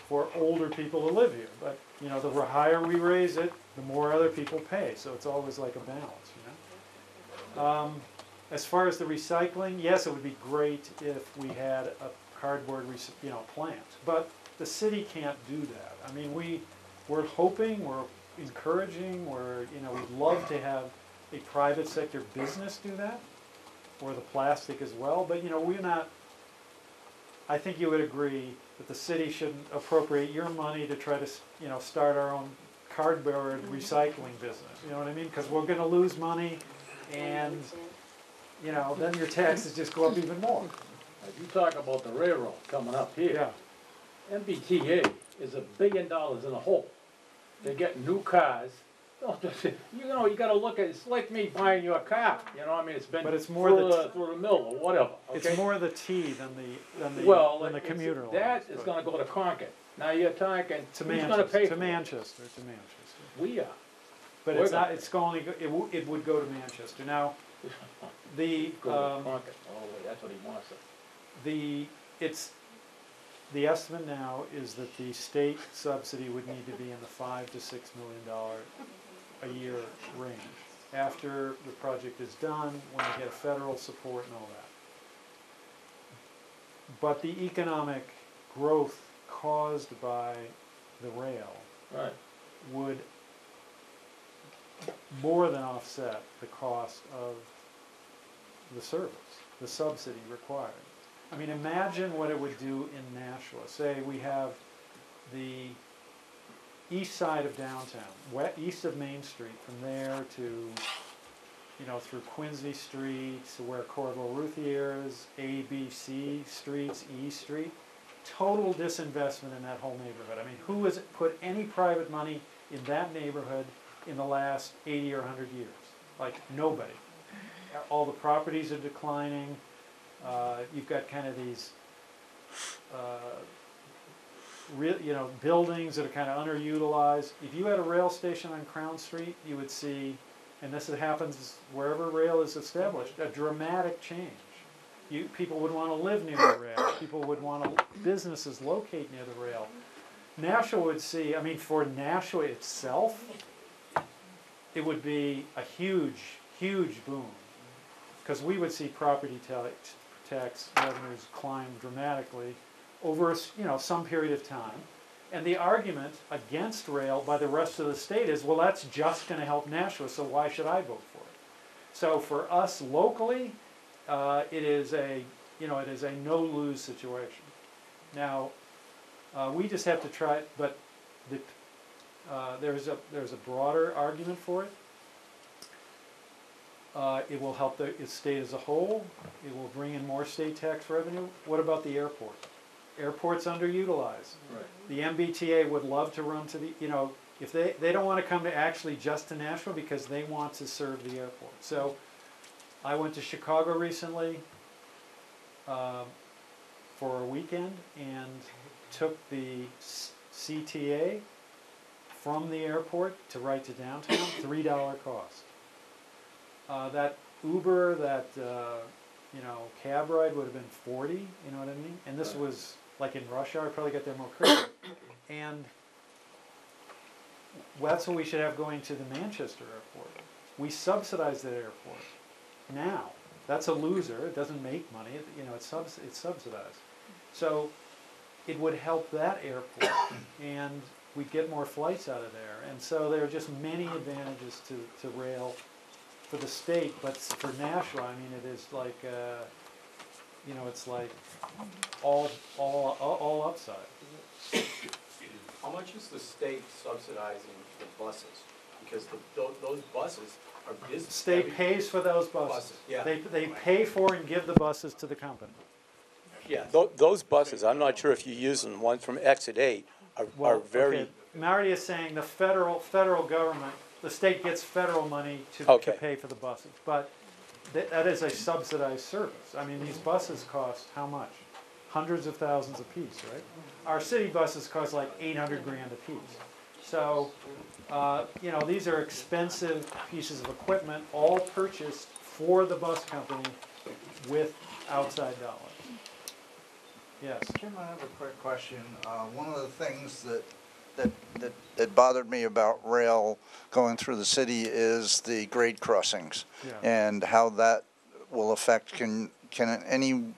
for older people to live here. But you know, the higher we raise it, the more other people pay. So it's always like a balance, you know. As far as the recycling, yes, it would be great if we had a cardboard plant, but the city can't do that. I mean, we're hoping, we're encouraging, we'd love to have a private sector business do that, or the plastic as well, but you know, we're not, I think you would agree that the city shouldn't appropriate your money to try to, you know, start our own cardboard recycling business, you know what I mean? Because we're gonna lose money, and, you know, then your taxes just go up even more. You talk about the railroad coming up here. Yeah. MBTA is $1 billion in the hole. They're getting new cars. You know, you gotta look at, it's like me buying your car, you know, I mean, it's been But it's more through the mill or whatever, okay? It's more the T than the commuter line. That is gonna go to Concord. Now you're talking, To who's gonna pay for it? Manchester. We are. But We're it's not, gonna- it's going, it would go to Manchester. Now, the, Go to Concord, all the way, that's what he wants. the estimate now is that the state subsidy would need to be in the $5 to $6 million a year range after the project is done, when we get federal support and all that. But the economic growth caused by the rail Right. would more than offset the cost of the service, the subsidy required. I mean, imagine what it would do in Nashua. Say we have the east side of downtown, east of Main Street, from there to, you know, through Quincy Street to where Corvo Routhier is, A, B, C streets, E Street. Total disinvestment in that whole neighborhood. I mean, who has put any private money in that neighborhood in the last 80 or 100 years? Like, nobody. All the properties are declining. You've got kind of these buildings that are kind of underutilized. If you had a rail station on Crown Street, you would see, and this happens wherever rail is established, a dramatic change. People would want to live near the rail. People would want businesses locate near the rail. Nashua would see, I mean, for Nashua itself, it would be a huge, huge boom. Because we would see property tax revenues climb dramatically over some period of time. And the argument against rail by the rest of the state is, well, that's just going to help Nashua, so why should I vote for it? So for us locally, it is a no-lose situation. Now, we just have to try, but there's a broader argument for it. It will help the state as a whole. It will bring in more state tax revenue. What about the airport? Airport's underutilized. Right. The MBTA would love to run to the, if they don't want to come to actually just to Nashville because they want to serve the airport. So I went to Chicago recently for a weekend and took the CTA from the airport to right to downtown, $3 cost. That Uber, that cab ride would have been 40. You know what I mean? And this was like in rush hour. I probably got there more quickly. And that's what we should have going to the Manchester airport. We subsidize that airport now. That's a loser. It doesn't make money. It's subsidized. So it would help that airport, and we'd get more flights out of there. And so there are just many advantages to rail for the state, but for Nashua, I mean, it is like, it's like all upside. How much is the state subsidizing the buses? because those buses are business. State pays for those buses. Yeah. They pay for and give the buses to the company. Yeah, those buses, I'm not sure if you use them, ones from Exit 8 are very. Okay. Marty is saying the federal government, the state gets federal money to pay for the buses, but that is a subsidized service. I mean, these buses cost how much? Hundreds of thousands a piece, right? Our city buses cost like 800 grand a piece. So, you know, these are expensive pieces of equipment, all purchased for the bus company with outside dollars. Yes. Jim, I have a quick question. One of the things that bothered me about rail going through the city is the grade crossings, and how that will affect. Can any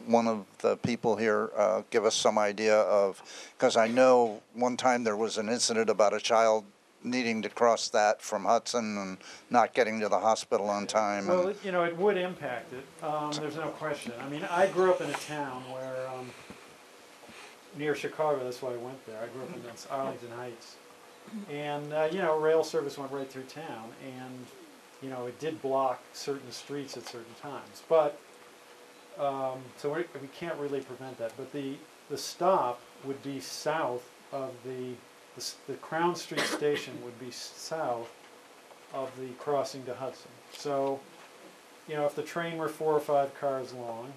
one of the people here give us some idea of? Because I know one time there was an incident about a child needing to cross that from Hudson and not getting to the hospital on time. Well, you know, it would impact it. There's no question. I mean, I grew up in a town where, near Chicago, that's why I went there. I grew up in Arlington Heights. And, you know, rail service went right through town, and, you know, it did block certain streets at certain times. But, so we can't really prevent that. But the stop would be south of the Crown Street station would be south of the crossing to Hudson. So, you know, if the train were 4 or 5 cars long,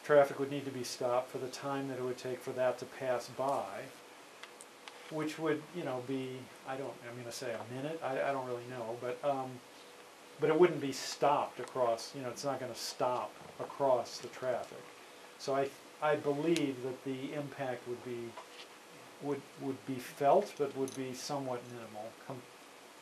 traffic would need to be stopped for the time that it would take for that to pass by, which would, you know, be, I'm going to say a minute, I don't really know, but it wouldn't be stopped across, you know, it's not going to stop across the traffic. So I believe that the impact would be felt, but would be somewhat minimal,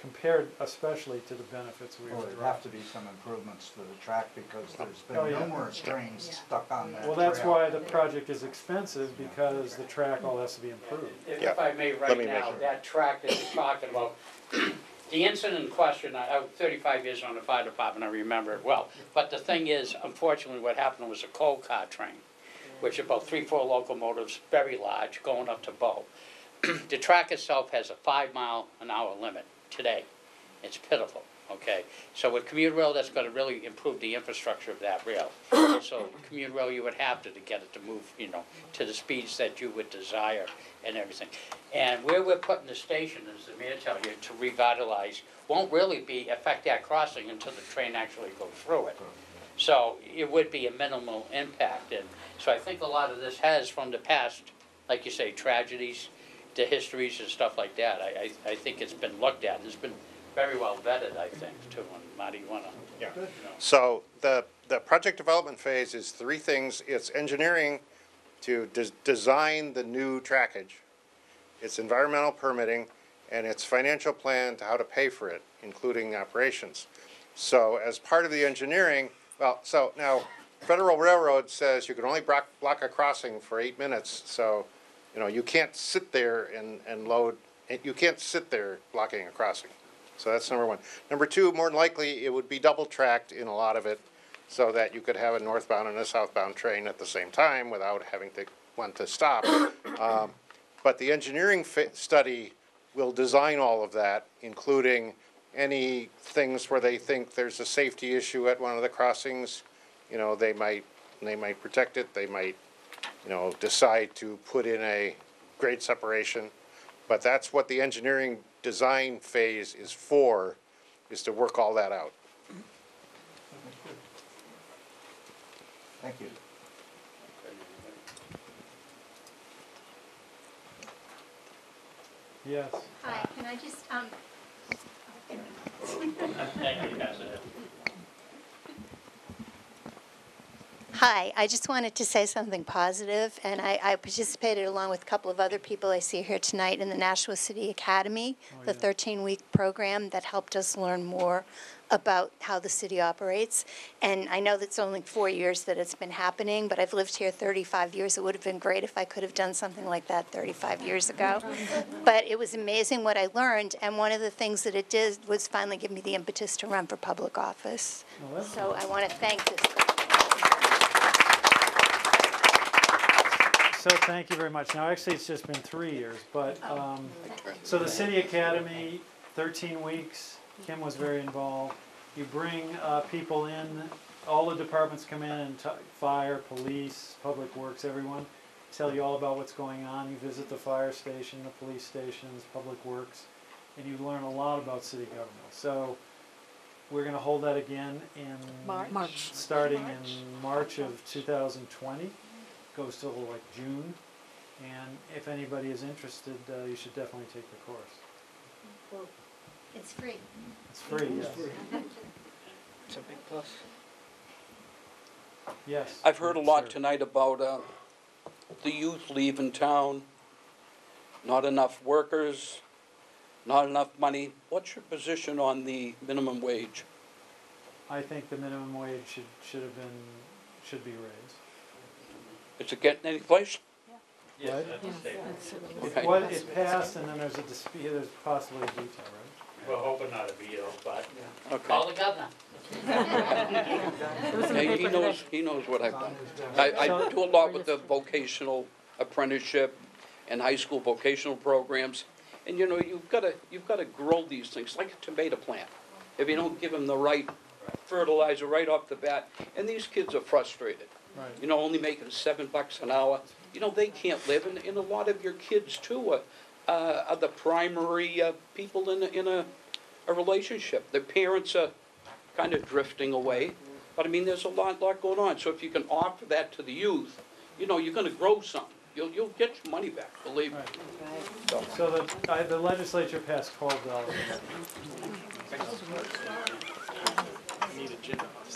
compared especially to the benefits we Well, would there'd have to be some improvements to the track because there's been numerous trains stuck on that Well, that's trail. why the project is expensive, because the track all has to be improved. If I may, right now, that track that you're talking about, the incident in question, I was 35 years on the fire department, I remember it well. But the thing is, unfortunately, what happened was a coal car train, which is about 3-4 locomotives, very large, going up to Bow. The track itself has a 5-mile-an-hour limit today. It's pitiful, okay? So with commuter rail, that's going to really improve the infrastructure of that rail. So commuter rail, you would have to get it to move, you know, to the speeds that you would desire and everything. And where we're putting the station, as the mayor tells you, to revitalize, won't really affect that crossing until the train actually goes through it. So it would be a minimal impact. And so I think a lot of this has, from the past, like you say, tragedies, the histories and stuff like that. I think it's been looked at, and it's been very well vetted, I think, too. And Marty, you want to? Yeah. So the project development phase is 3 things. It's engineering to design the new trackage. It's environmental permitting, and it's financial plan to how to pay for it, including operations. So as part of the engineering, well, so now Federal Railroad says you can only block a crossing for 8 minutes. So, you know, you can't sit there and load, you can't sit there blocking a crossing. So that's number 1. Number 2, more than likely, it would be double tracked in a lot of it so that you could have a northbound and a southbound train at the same time without having to want to stop. But the engineering study will design all of that, including any things where they think there's a safety issue at one of the crossings. You know, they might protect it. They might, you know, decide to put in a grade separation. But that's what the engineering design phase is for, is to work all that out. Thank you. Yes. Hi, can I just, Hi, I just wanted to say something positive, and I participated along with a couple of other people I see here tonight in the Nashua City Academy, the 13-week program that helped us learn more about how the city operates. And I know that's only 4 years that it's been happening, but I've lived here 35 years. It would have been great if I could have done something like that 35 years ago. But it was amazing what I learned, and one of the things that it did was finally give me the impetus to run for public office. So I want to thank this. So thank you very much. Now, actually, it's just been 3 years, but, so the City Academy, 13 weeks, Kim was very involved. You bring people in, all the departments come in, and fire, police, public works, everyone, tell you all about what's going on. You visit the fire station, the police stations, public works, and you learn a lot about city government. So we're going to hold that again in starting in March of 2020. Goes till like June, and if anybody is interested, you should definitely take the course. It's free. It's free, yes. It's a big plus. Yes. I've heard a lot sir. tonight about the youth leaving town, not enough workers, not enough money. What's your position on the minimum wage? I think the minimum wage should be raised. Is it getting any place? What? Okay. What, it passed, and then there's a dispute, there's possibly a veto, right? We're hoping not a veto, but Okay. call the governor. Hey, he knows what I've done. I do a lot with the vocational apprenticeship and high school vocational programs. And you know, you've got to grow these things like a tomato plant. If you don't give them the right fertilizer right off the bat, and these kids are frustrated. Right. You know, only making $7 an hour. You know, they can't live, and a lot of your kids too are the primary people in a relationship. Their parents are kind of drifting away, but I mean, there's a lot going on. So if you can offer that to the youth, you know, you're going to grow something. You'll get your money back, believe me. Right. So the legislature passed $12.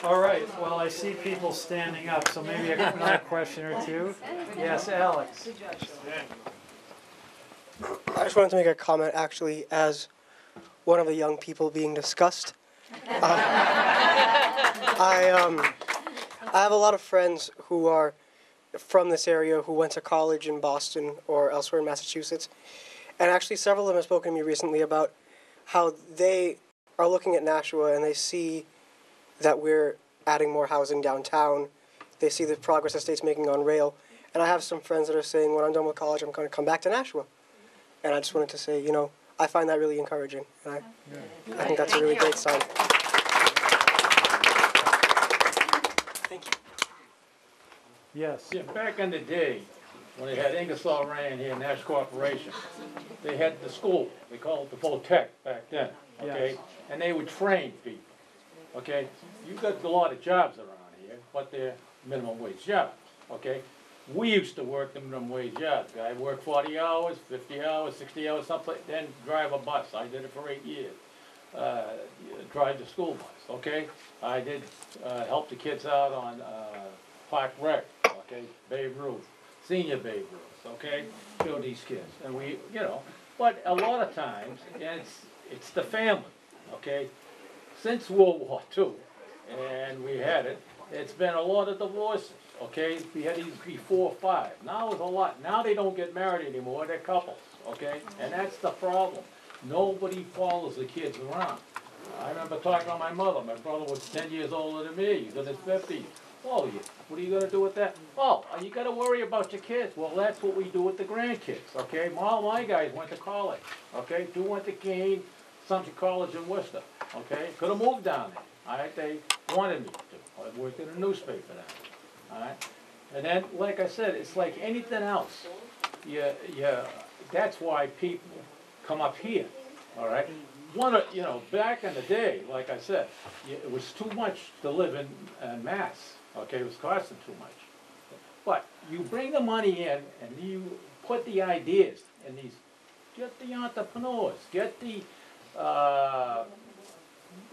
All right, well, I see people standing up, so maybe another question or two. Yes, Alex. I just wanted to make a comment, actually, as one of the young people being discussed. I have a lot of friends who are from this area who went to college in Boston or elsewhere in Massachusetts. And actually several of them have spoken to me recently about how they are looking at Nashua and they see that we're adding more housing downtown. They see the progress the state's making on rail. And I have some friends that are saying, when I'm done with college, I'm going to come back to Nashua. And I just wanted to say, you know, I find that really encouraging. And I think that's a really great sign. Thank you. Yes. Yeah, back in the day, when they had Ingersoll Rand here, Nash Corporation, they had the school, they called it the Votech back then, okay? Yes. And they would train people, okay? You've got a lot of jobs around here, but they're minimum wage jobs, okay? We used to work the minimum wage jobs. Guy worked 40 hours, 50 hours, 60 hours, something, then drive a bus. I did it for 8 years. Drive the school bus, okay? I did help the kids out on Park Rec, okay? Babe Ruth, senior Babe Ruth, okay? Show these kids. And we, you know, but a lot of times, it's the family, okay? Since World War II, and we had it, it's been a lot of divorces, okay? We had these before 5. Now it's a lot. Now they don't get married anymore, they're couples, okay? And that's the problem. Nobody follows the kids around. I remember talking to my mother. My brother was 10 years older than me. He's in his 50s. Oh, what are you going to do with that? Oh, you got to worry about your kids. Well, that's what we do with the grandkids, okay? All my guys went to college, okay? 2 went to Keene, some to college in Worcester, okay? Could have moved down there, all right? They wanted me to. I worked in a newspaper then, all right? And then, like I said, it's like anything else. That's why people come up here, all right? You know, back in the day, like I said, it was too much to live in Mass, okay? It was costing too much. But you bring the money in and you put the ideas in these, get the entrepreneurs, get the,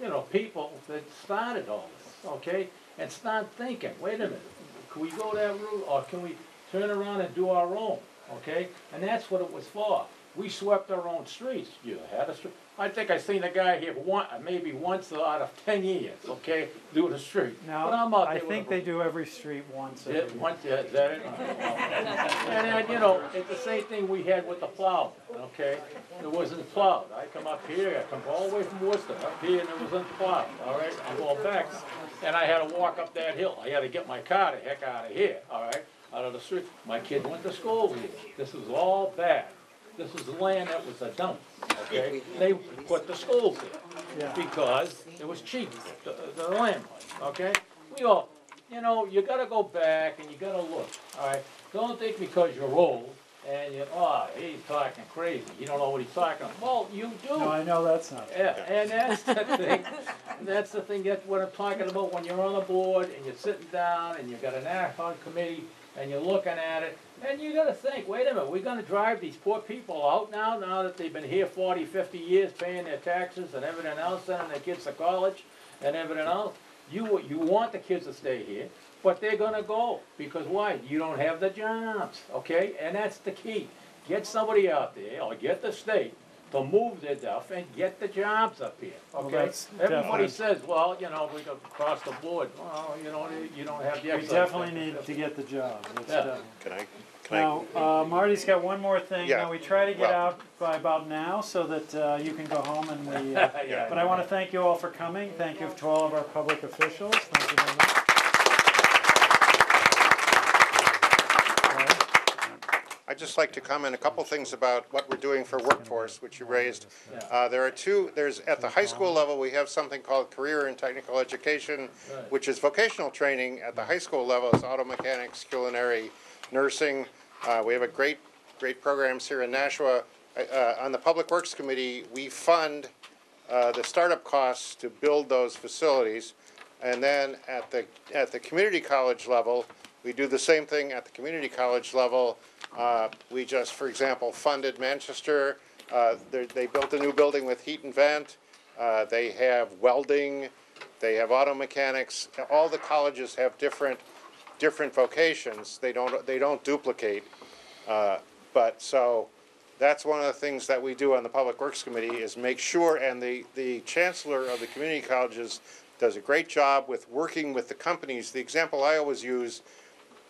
you know, people that started all this, okay? And start thinking, wait a minute, can we go that route or can we turn around and do our own, okay? And that's what it was for. We swept our own streets. You had a street. I think I seen a guy here maybe once out of 10 years, okay, do the street. Now, but I'm out there I think they do every street once. yeah, once, yeah, is that it? And then, you know, it's the same thing we had with the plow, okay? It wasn't plowed. I come up here, I come all the way from Worcester, up here, and it wasn't plowed, all right? I'm going back, and I had to walk up that hill. I had to get my car the heck out of here, all right? out of the street. My kid went to school here. This was all bad. This is land that was a dump, okay? They put the schools here because it was cheap, the land was, okay? We all, you know, you gotta go back and you gotta look, all right? Don't think because you're old and you, oh, he's talking crazy. You don't know what he's talking about. Well, you do. No, I know that's not true. Yeah, and that's the thing. That's the thing. That's what I'm talking about. When you're on the board and you're sitting down and you've got an ad hoc committee and you're looking at it, and you got to think, wait a minute, we're going to drive these poor people out now that they've been here 40, 50 years paying their taxes and everything else, sending their kids to college and everything else. You want the kids to stay here, but they're going to go because why? You don't have the jobs, okay? And that's the key. Get somebody out there or get the state to move their stuff and get the jobs up here, okay? Well, that's Everybody definitely- says, well, you know, we go across the board. Well, you know, you don't have the We excise definitely tax. need to get the jobs. That's Yeah. definitely- Can I? Now, Marty's got one more thing. Yeah, Now, we try to get well- out by about now so that you can go home and we, Yeah. but I want to thank you all for coming. Thank you to all of our public officials. Thank you very much. I'd just like to comment a couple things about what we're doing for workforce, which you raised. There's at the high school level, we have something called career and technical education, which is vocational training. At the high school level, it's auto mechanics, culinary, nursing. We have a great programs here in Nashua. On the Public Works Committee, we fund the startup costs to build those facilities. And then at the community college level, we do the same thing at the community college level. We just, for example, funded Manchester. They built a new building with heat and vent. They have welding. They have auto mechanics. All the colleges have different vocations. They don't duplicate. But so that's one of the things that we do on the Public Works Committee is make sure, and the chancellor of the community colleges does a great job with working with the companies. The example I always use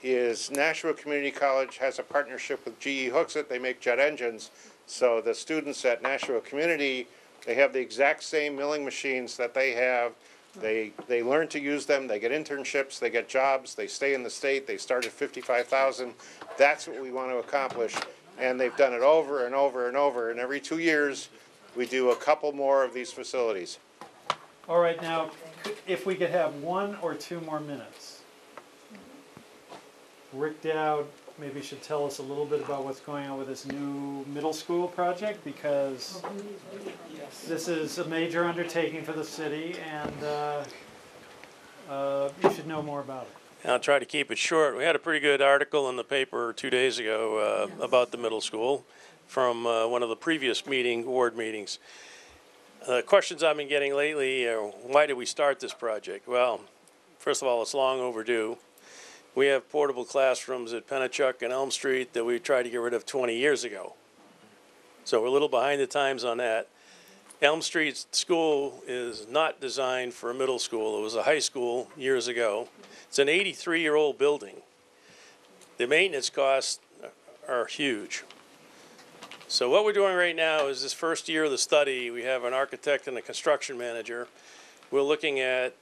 is Nashua Community College has a partnership with GE Hooksett. They make jet engines. So the students at Nashua Community, they have the exact same milling machines that they have. They learn to use them. They get internships. They get jobs. They stay in the state. They start at 55,000. That's what we want to accomplish. And they've done it over and over and over. And every 2 years, we do a couple more of these facilities. All right, now, if we could have 1 or 2 more minutes. Rick Dowd maybe should tell us a little bit about what's going on with this new middle school project, because this is a major undertaking for the city, and you should know more about it. I'll try to keep it short. We had a pretty good article in the paper 2 days ago about the middle school from one of the previous ward meetings. Questions I've been getting lately are, why did we start this project? Well, first of all, it's long overdue. We have portable classrooms at Pennachuck and Elm Street that we tried to get rid of 20 years ago. So we're a little behind the times on that. Elm Street School is not designed for a middle school. It was a high school years ago. It's an 83-year-old building. The maintenance costs are huge. So what we're doing right now is this first year of the study, we have an architect and a construction manager. We're looking at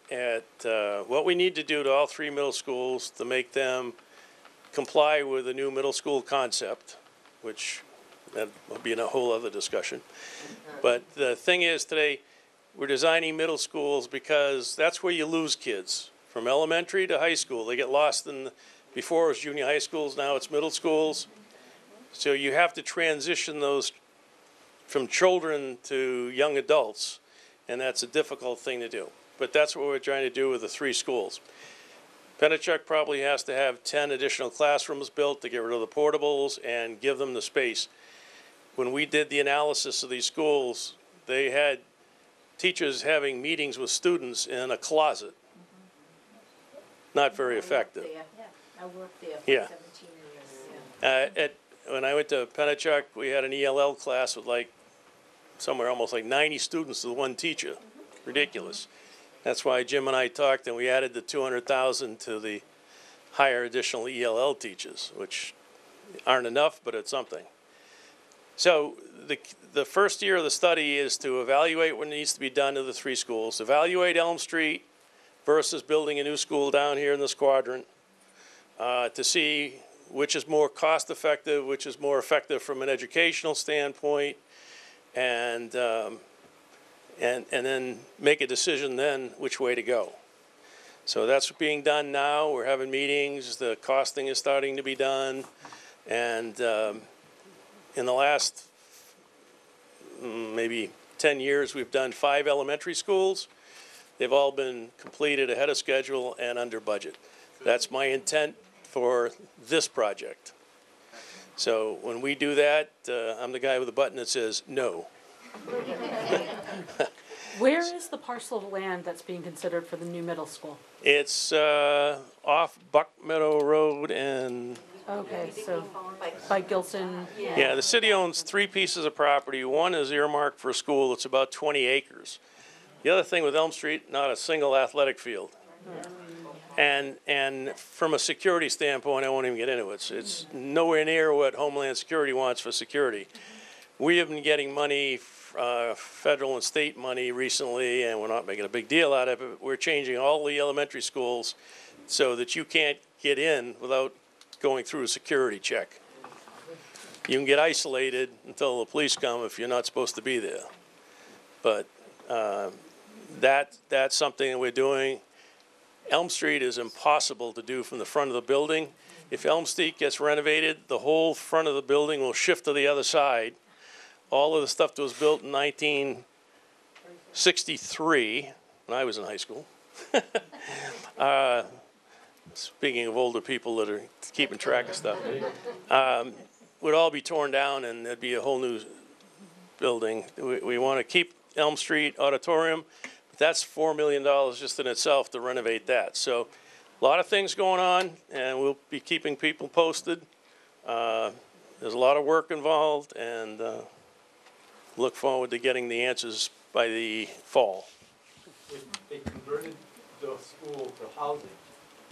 what we need to do to all 3 middle schools to make them comply with the new middle school concept, which that will be in a whole other discussion. But the thing is, today we're designing middle schools because that's where you lose kids. From elementary to high school, they get lost in, before it was junior high schools, now it's middle schools. So you have to transition those from children to young adults. And that's a difficult thing to do. But that's what we're trying to do with the 3 schools. Pennachuck probably has to have 10 additional classrooms built to get rid of the portables and give them the space. When we did the analysis of these schools, they had teachers having meetings with students in a closet. Not very effective. I worked there for Yeah. 17 years. When I went to Pennachuck, we had an ELL class with somewhere almost 90 students with 1 teacher. Ridiculous. That's why Jim and I talked, and we added the $200,000 to the hire additional ELL teachers, which aren't enough, but it's something. So the first year of the study is to evaluate what needs to be done to the 3 schools, evaluate Elm Street versus building a new school down here in this quadrant, to see which is more cost effective, which is more effective from an educational standpoint, and then make a decision then which way to go. So that's being done now. We're having meetings. The costing is starting to be done. And in the last maybe 10 years, we've done 5 elementary schools. They've all been completed ahead of schedule and under budget. That's my intent for this project. So when we do that, I'm the guy with the button that says no. Where is the parcel of land that's being considered for the new middle school? It's off Buck Meadow Road and... Okay, so by Gilson. Yeah, the city owns 3 pieces of property. One is earmarked for a school. It's about 20 acres. The other thing with Elm Street, not a single athletic field. And from a security standpoint, I won't even get into it. It's nowhere near what Homeland Security wants for security. We have been getting money, federal and state money recently, and we're not making a big deal out of it. We're changing all the elementary schools so that you can't get in without going through a security check. You can get isolated until the police come if you're not supposed to be there. But that's something that we're doing. Elm Street is impossible to do from the front of the building. If Elm Street gets renovated, the whole front of the building will shift to the other side. All of the stuff that was built in 1963, when I was in high school, speaking of older people that are keeping track of stuff, would all be torn down and there'd be a whole new building. We want to keep Elm Street Auditorium, but that's $4 million just in itself to renovate that. So a lot of things going on, and we'll be keeping people posted. There's a lot of work involved, and look forward to getting the answers by the fall. If they converted the school to housing,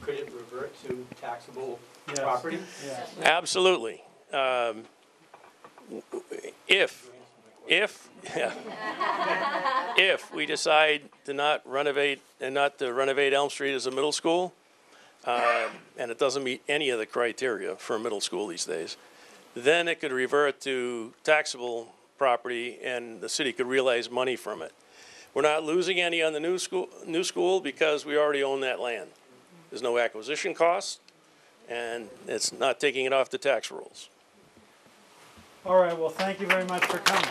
could it revert to taxable property? Yes. Absolutely. If we decide to not renovate Elm Street as a middle school, and it doesn't meet any of the criteria for a middle school these days, then it could revert to taxable property and the city could realize money from it. We're not losing any on the new school because we already own that land. There's no acquisition cost, and it's not taking it off the tax rolls. All right, well, thank you very much for coming.